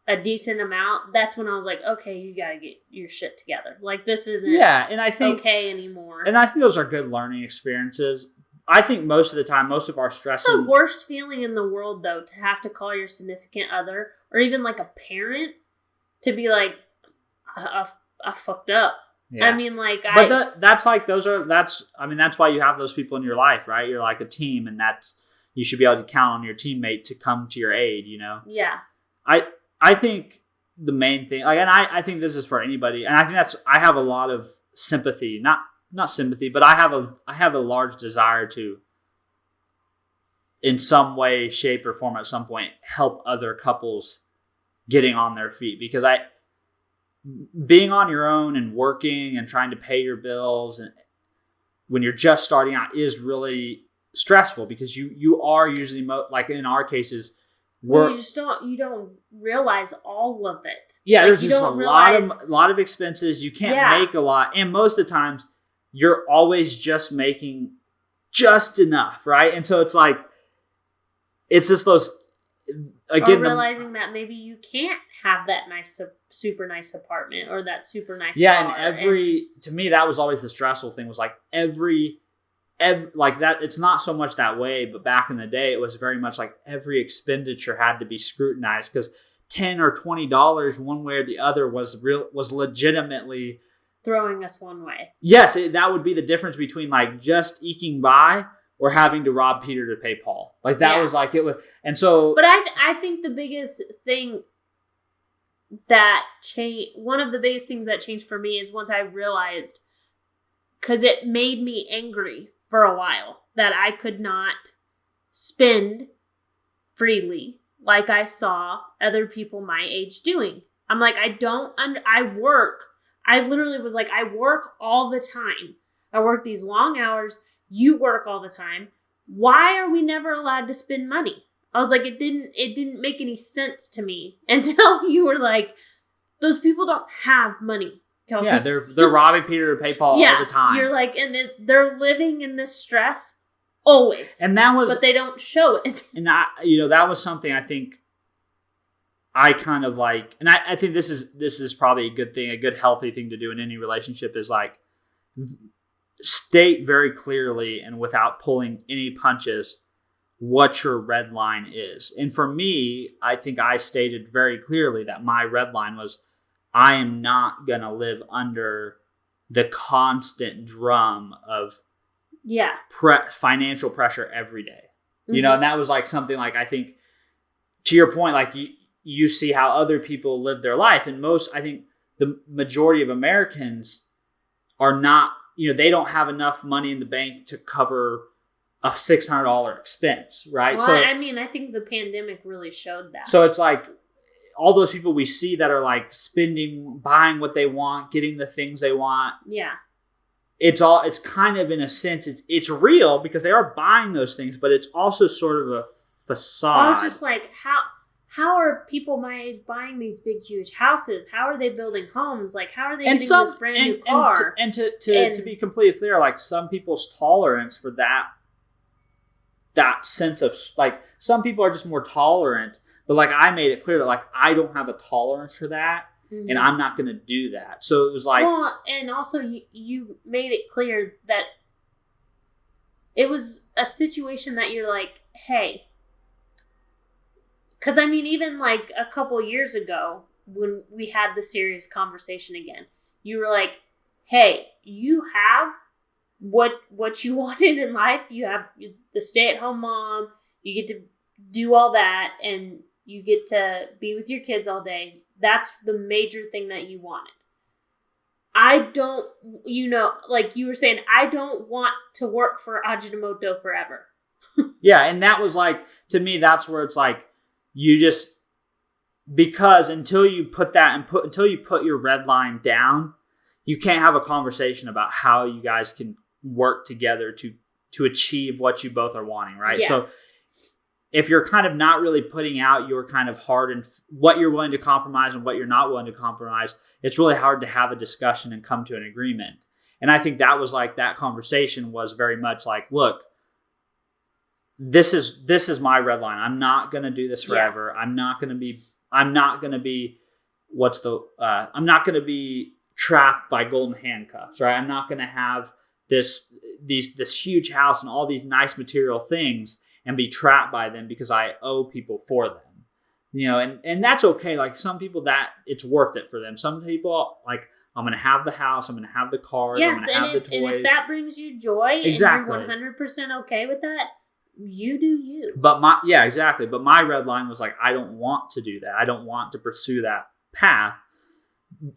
a decent amount, that's when I was like, okay, you gotta get your shit together. Like, this isn't and I think, okay anymore. And I think those are good learning experiences. I think most of the time, most of our stress. It's the worst feeling in the world, though, to have to call your significant other or even like a parent to be like, I fucked up. Yeah. I mean, like, that's why you have those people in your life, right? You're like a team, and you should be able to count on your teammate to come to your aid, Yeah. I think the main thing, like, and I think this is for anybody, and I think I have a lot of sympathy, not sympathy, but I have a large desire to, in some way, shape, or form, at some point, help other couples getting on their feet, because being on your own and working and trying to pay your bills and when you're just starting out is really stressful, because you are usually like in our cases, you don't realize all of it. Yeah, like, there's just a lot of expenses. You can't make a lot, and most of the times you're always just making just enough, right? And so it's like, it's just those, again, or realizing that maybe you can't have that super nice apartment or that super nice car. And to me, that was always the stressful thing, was like every like that. It's not so much that way, but back in the day, it was very much like every expenditure had to be scrutinized, because $10 or $20 one way or the other was legitimately throwing us one way. Yes, that would be the difference between like just eking by or having to rob Peter to pay Paul. Like, that was like it was, and so. But I think the biggest thing that changed, one of the biggest things that changed for me, is once I realized, because it made me angry for a while, that I could not spend freely like I saw other people my age doing. I'm like, I work. I literally was like, I work all the time. I work these long hours. You work all the time. Why are we never allowed to spend money? I was like, it didn't make any sense to me until you were like, those people don't have money, Kelsey. Yeah, they're robbing Peter to pay Paul all the time. You're like, and they're living in this stress always. And that was, but they don't show it. And that was something I think I kind of like, and I think this is probably a good thing, a good healthy thing to do in any relationship is like state very clearly and without pulling any punches what your red line is. And for me, I think I stated very clearly that my red line was I am not going to live under the constant drum of financial pressure every day. You know, and that was like something like, I think to your point, like you see how other people live their life. And I think the majority of Americans are not, they don't have enough money in the bank to cover a $600 expense, right? Well, so I mean, I think the pandemic really showed that. So it's like all those people we see that are like spending, buying what they want, getting the things they want. Yeah. It's kind of in a sense, it's real because they are buying those things, but it's also sort of a facade. I was just like, how are people my age buying these big, huge houses? How are they building homes? Like, how are they getting this brand new car? And to be completely clear, like some people's tolerance for that sense of like, some people are just more tolerant, but like I made it clear that like I don't have a tolerance for that. Mm-hmm. And I'm not going to do that. So it was like... Well, and also you made it clear that it was a situation that you're like, hey... Because, I mean, even like a couple years ago, when we had the serious conversation again, you were like, hey, you have what you wanted in life. You have the stay-at-home mom. You get to do all that, and you get to be with your kids all day. That's the major thing that you wanted. I don't, like you were saying, I don't want to work for Ajinomoto forever. Yeah, and that was like, to me, that's where it's like, you just, because until you put your red line down, you can't have a conversation about how you guys can work together to achieve what you both are wanting, right? Yeah. So if you're kind of not really putting out your kind of hard and what you're willing to compromise and what you're not willing to compromise, it's really hard to have a discussion and come to an agreement. And I think that was like, that conversation was very much like, look, this is my red line. I'm not going to do this forever. Yeah. I'm not going to be trapped by golden handcuffs, right? I'm not going to have this huge house and all these nice material things and be trapped by them because I owe people for them, and that's okay. Like some people that it's worth it for them. Some people like, I'm going to have the house. I'm going to have the cars. Yes, I'm going to have the toys. And if that brings you joy, exactly, and you're 100% okay with that, you do you. But exactly. But my red line was like, I don't want to do that. I don't want to pursue that path.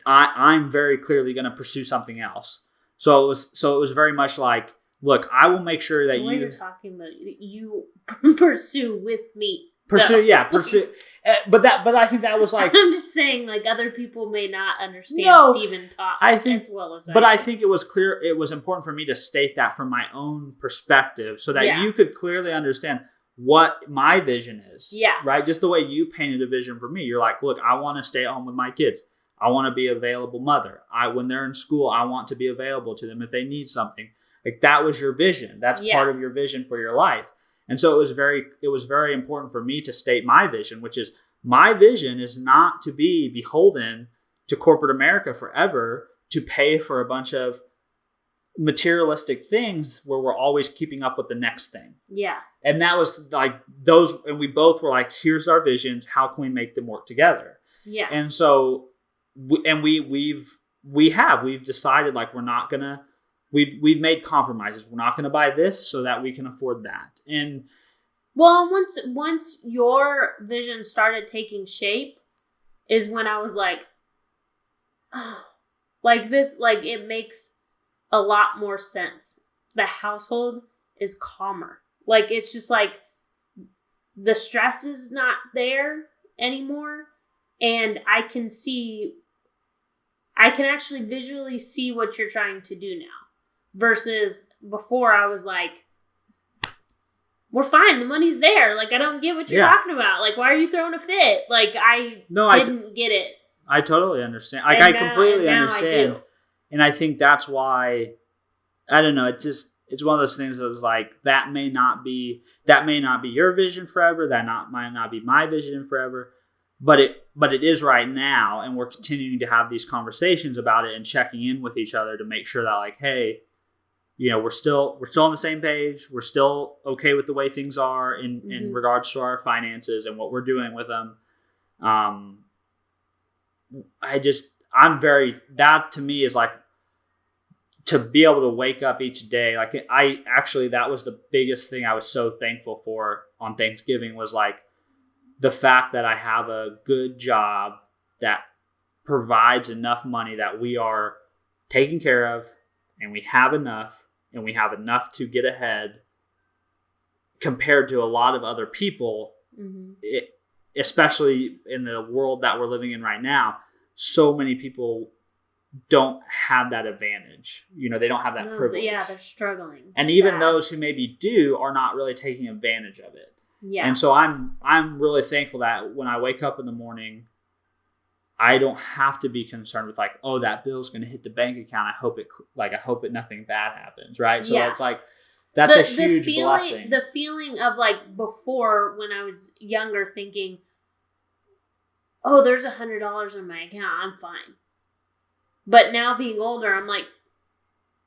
I'm very clearly going to pursue something else. So it was very much like, look, I will make sure that you're talking about you pursue with me. Pursue. But I think that was like, I'm just saying, like, other people may not understand Steven talk as well as I. But I think it was clear. It was important for me to state that from my own perspective, so that you could clearly understand what my vision is. Yeah. Right. Just the way you painted a vision for me. You're like, look, I want to stay at home with my kids. I want to be an available mother. When they're in school, I want to be available to them if they need something. Like that was your vision. That's part of your vision for your life. And so it was very important for me to state my vision, which is my vision is not to be beholden to corporate America forever to pay for a bunch of materialistic things where we're always keeping up with the next thing. Yeah. And that was like those, and we both were like, here's our visions. How can we make them work together? Yeah. And so, we've decided like, we're not going to, We've made compromises. We're not going to buy this so that we can afford that. And well, once your vision started taking shape, is when I was like, oh, like this, like it makes a lot more sense. The household is calmer. Like it's just like the stress is not there anymore, and I can actually visually see what you're trying to do now. Versus before, I was like, we're fine. The money's there. Like, I don't get what you're talking about. Like, why are you throwing a fit? Like, I didn't get it. I totally understand. Like, And I completely now understand. I do. And I think that's why, I don't know, it's one of those things that's like, that may not be your vision forever. Might not be my vision forever, but it is right now. And we're continuing to have these conversations about it and checking in with each other to make sure that, like, hey, we're still on the same page. We're still okay with the way things are in regards to our finances and what we're doing with them. That to me is like, to be able to wake up each day. Like, that was the biggest thing I was so thankful for on Thanksgiving, was like the fact that I have a good job that provides enough money that we are taken care of, and we have enough to get ahead compared to a lot of other people, especially in the world that we're living in right now. So many people don't have that advantage. They don't have that privilege. Yeah, they're struggling. And even those who maybe do are not really taking advantage of it. Yeah. And so I'm really thankful that when I wake up in the morning, I don't have to be concerned with like, oh, that bill's going to hit the bank account. I hope nothing bad happens, right? So that's like, that's a huge blessing. The feeling of like before, when I was younger, thinking, oh, there's $100 in my account, I'm fine. But now being older, I'm like,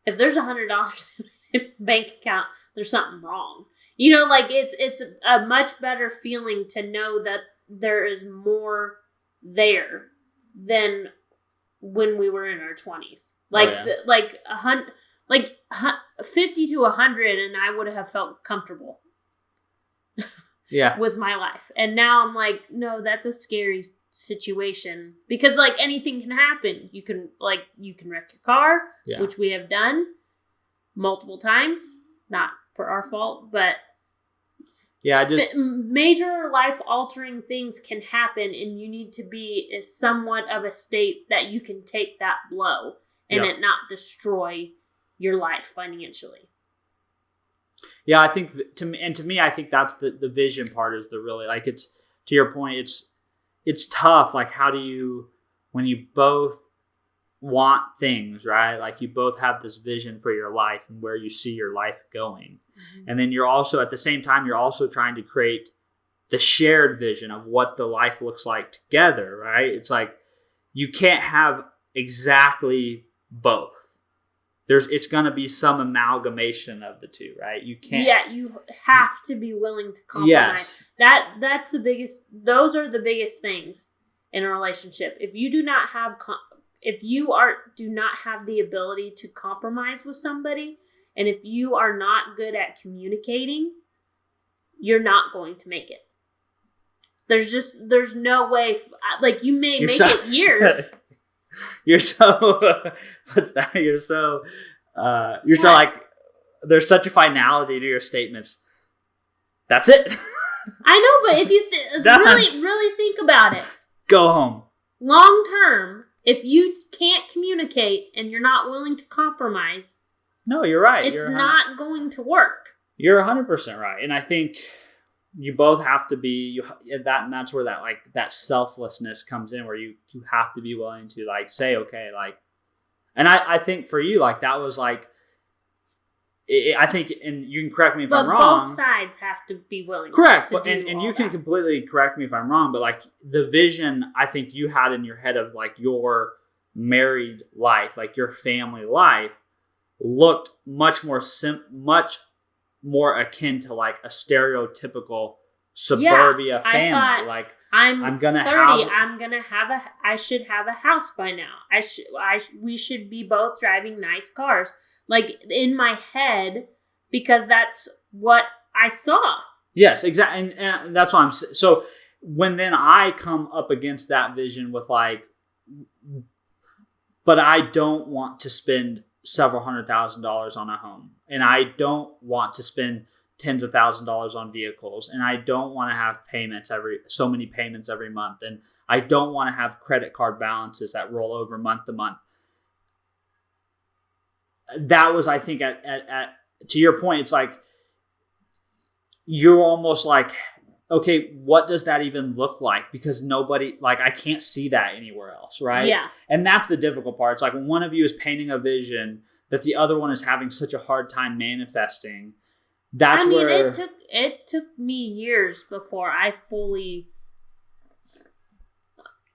if there's $100 in my bank account, there's something wrong. Like it's a much better feeling to know that there is more there than when we were in our 20s. Like, 50 to 100, and I would have felt comfortable. Yeah. With my life. And now I'm like, no, that's a scary situation, because like anything can happen. You can wreck your car, which we have done multiple times, not for our fault, but major life altering things can happen, and you need to be in somewhat of a state that you can take that blow and it not destroy your life financially. Yeah, I think to me, I think that's the vision part is the really, like, it's, to your point, it's tough. Like, how do you, when you both want things, right? Like, you both have this vision for your life and where you see your life going. Mm-hmm. And then you're also, at the same time, you're also trying to create the shared vision of what the life looks like together, right? It's like, you can't have exactly both. It's going to be some amalgamation of the two, right? You can't. Yeah, you have to be willing to compromise. Yes. That's the biggest. Those are the biggest things in a relationship. If you do not have, do not have the ability to compromise with somebody, and if you are not good at communicating, you're not going to make it. There's no way. Like, you may make it years. You're so, what's that? You're so like, there's such a finality to your statements. That's it. I know, but if you really think about it. Go home. Long term, if you can't communicate and you're not willing to compromise. No, you're right. It's not going to work. You're 100% right. And I think you both have to be and that's where that selflessness comes in, where you have to be willing to like say, okay, like, and I think for you, like, that was like, I think, and you can correct me if I'm wrong. But both sides have to be willing. Correct. And you can completely correct me if I'm wrong, but like, the vision I think you had in your head of like your married life, like your family life, looked much more akin to like a stereotypical suburbia family. I thought, like, I'm gonna 30. I should have a house by now. We should be both driving nice cars. Like, in my head, because that's what I saw. Yes, exactly, and that's why I'm so. When then I come up against that vision with like, but I don't want to spend several $100,000s on a home, and I don't want to spend tens of thousands of dollars on vehicles, and I don't want to have so many payments every month, and I don't want to have credit card balances that roll over month to month. That was, I think, at to your point, it's like, you're almost like, okay, what does that even look like? Because nobody, like, I can't see that anywhere else, right? Yeah. And that's the difficult part. It's like when one of you is painting a vision that the other one is having such a hard time manifesting. That's where it took me years before I fully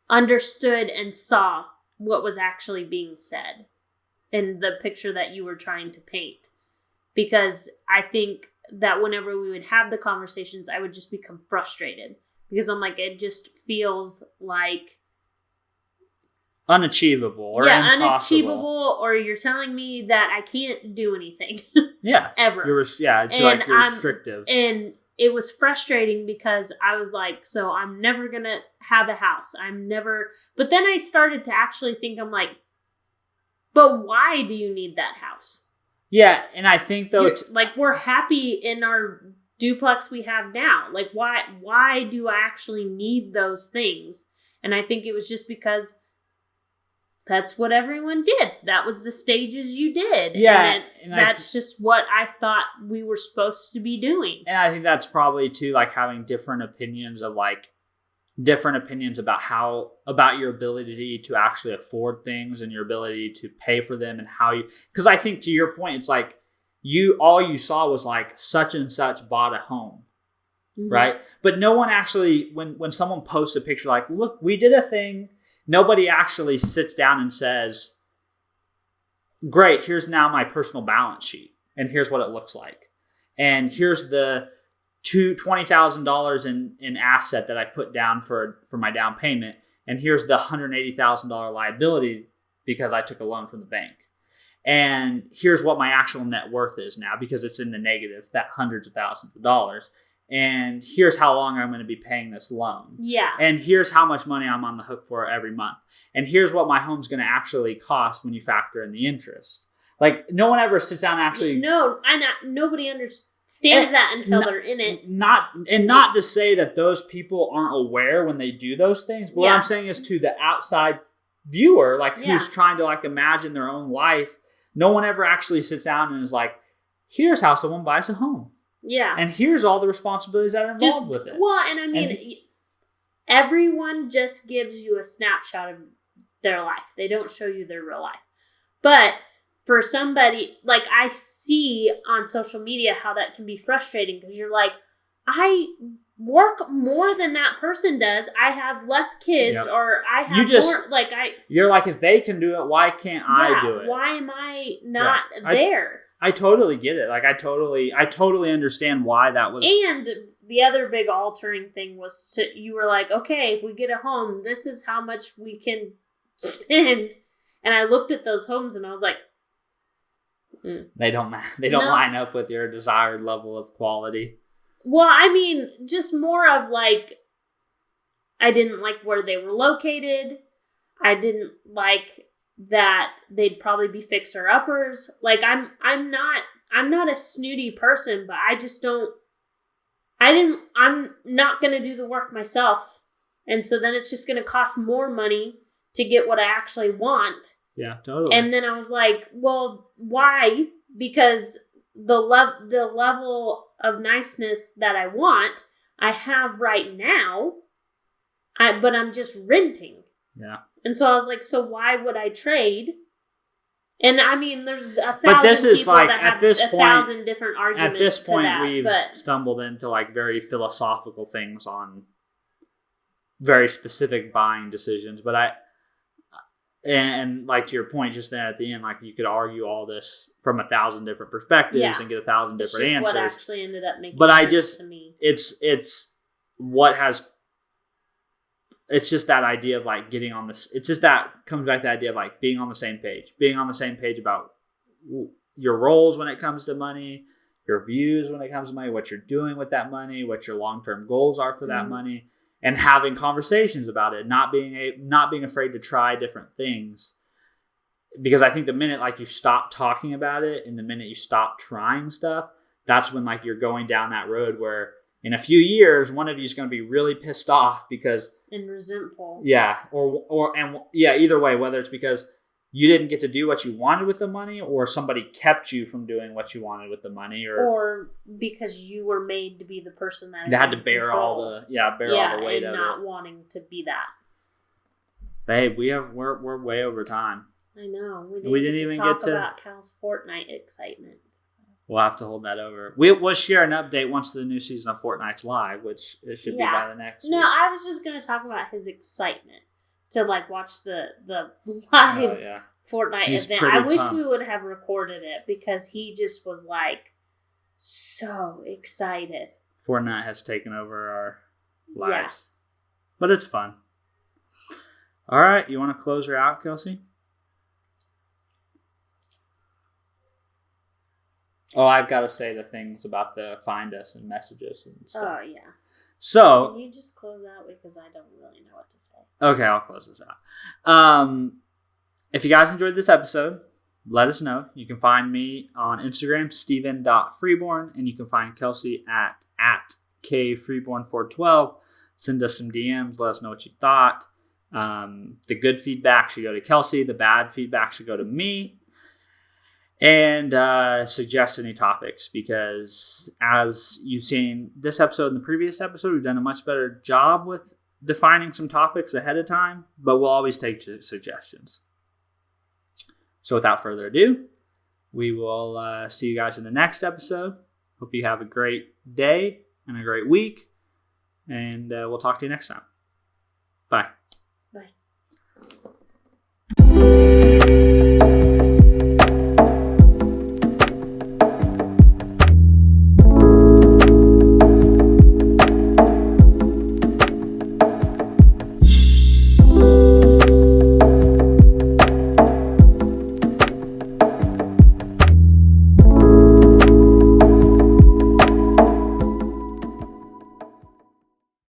understood and saw what was actually being said in the picture that you were trying to paint. Because I think that whenever we would have the conversations, I would just become frustrated. Because I'm like, it just feels like unachievable or impossible. Unachievable, or you're telling me that I can't do anything. Yeah. Ever. It's like you're restrictive. And it was frustrating because I was like, so I'm never going to have a house. But then I started to actually think, I'm like, but why do you need that house? Yeah, and I think though, like, we're happy in our duplex we have now. Like, why do I actually need those things? And I think it was just because that's what everyone did. That was the stages you did. Yeah, and that's just what I thought we were supposed to be doing. And I think that's probably too, like, having different opinions about about your ability to actually afford things and your ability to pay for them and how you, because I think to your point, it's like all you saw was like such and such bought a home, right? But no one actually, when someone posts a picture like, look, we did a thing, nobody actually sits down and says, great, here's now my personal balance sheet and here's what it looks like. And here's the $20,000 in asset that I put down for my down payment. And here's the $180,000 liability because I took a loan from the bank. And here's what my actual net worth is now because it's in the negative, that hundreds of thousands of dollars. And here's how long I'm going to be paying this loan. Yeah. And here's how much money I'm on the hook for every month. And here's what my home's going to actually cost when you factor in the interest. Like, no one ever sits down and actually... Nobody understands that until they're in it. Not to say that those people aren't aware when they do those things. But what I'm saying is to the outside viewer, like, who's trying to, like, imagine their own life, no one ever actually sits down and is like, here's how someone buys a home. Yeah. And here's all the responsibilities that are involved with it. Well, and I mean, everyone just gives you a snapshot of their life. They don't show you their real life. But for somebody, like, I see on social media how that can be frustrating because you're like, I work more than that person does. I have less kids, or I have more. Like, you're like, if they can do it, why can't I do it? Why am I not there? I totally get it. Like, I totally understand why that was. And the other big altering thing was you were like, okay, if we get a home, this is how much we can spend. And I looked at those homes and I was like, they don't line up with your desired level of quality. Well, I mean, just more of like, I didn't like where they were located. I didn't like that they'd probably be fixer-uppers. Like, I'm not a snooty person, but I'm not going to do the work myself. And so then it's just going to cost more money to get what I actually want. Yeah, totally. And then I was like, well, why? Because the level of niceness that I want, I have right now, but I'm just renting. Yeah. And so I was like, so why would I trade? And I mean, there's 1,000 people that have 1,000 different arguments. At this point, to that, we've stumbled into like very philosophical things on very specific buying decisions. But and like to your point just then at the end, like you could argue all this from 1,000 different perspectives and get 1,000 different answers. What actually ended up making sense to me. It's what has. It's just that idea of like getting on this. It's just that comes back to the idea of like being on the same page about your roles when it comes to money, your views when it comes to money, what you're doing with that money, what your long-term goals are for that money, and having conversations about it, not being afraid to try different things. Because I think the minute like you stop talking about it and the minute you stop trying stuff, that's when like you're going down that road where in a few years, one of you is going to be really pissed off because... And resentful. Yeah. Either way, whether it's because you didn't get to do what you wanted with the money, or somebody kept you from doing what you wanted with the money, or because you were made to be the person that had to bear all the weight of it, not wanting to be that. Babe, we're way over time. I know. We didn't even talk get to about Cal's Fortnite excitement. We'll have to hold that over. We'll share an update once the new season of Fortnite's live, which it should be by the next week. I was just going to talk about his excitement to watch the live Fortnite event. I wish we would have recorded it because he just was so excited. Fortnite has taken over our lives. But it's fun. All right, you want to close her out, Kelsey? Oh, I've got to say the things about the find us and messages and stuff. Oh, yeah. So, can you just close out because I don't really know what to say. Okay, I'll close this out. If you guys enjoyed this episode, let us know. You can find me on Instagram, steven.freeborn, and you can find Kelsey at kfreeborn412. Send us some DMs. Let us know what you thought. The good feedback should go to Kelsey. The bad feedback should go to me. And suggest any topics, because as you've seen this episode and the previous episode, we've done a much better job with defining some topics ahead of time, but we'll always take suggestions. So without further ado, we will see you guys in the next episode. Hope you have a great day and a great week, and we'll talk to you next time. Bye.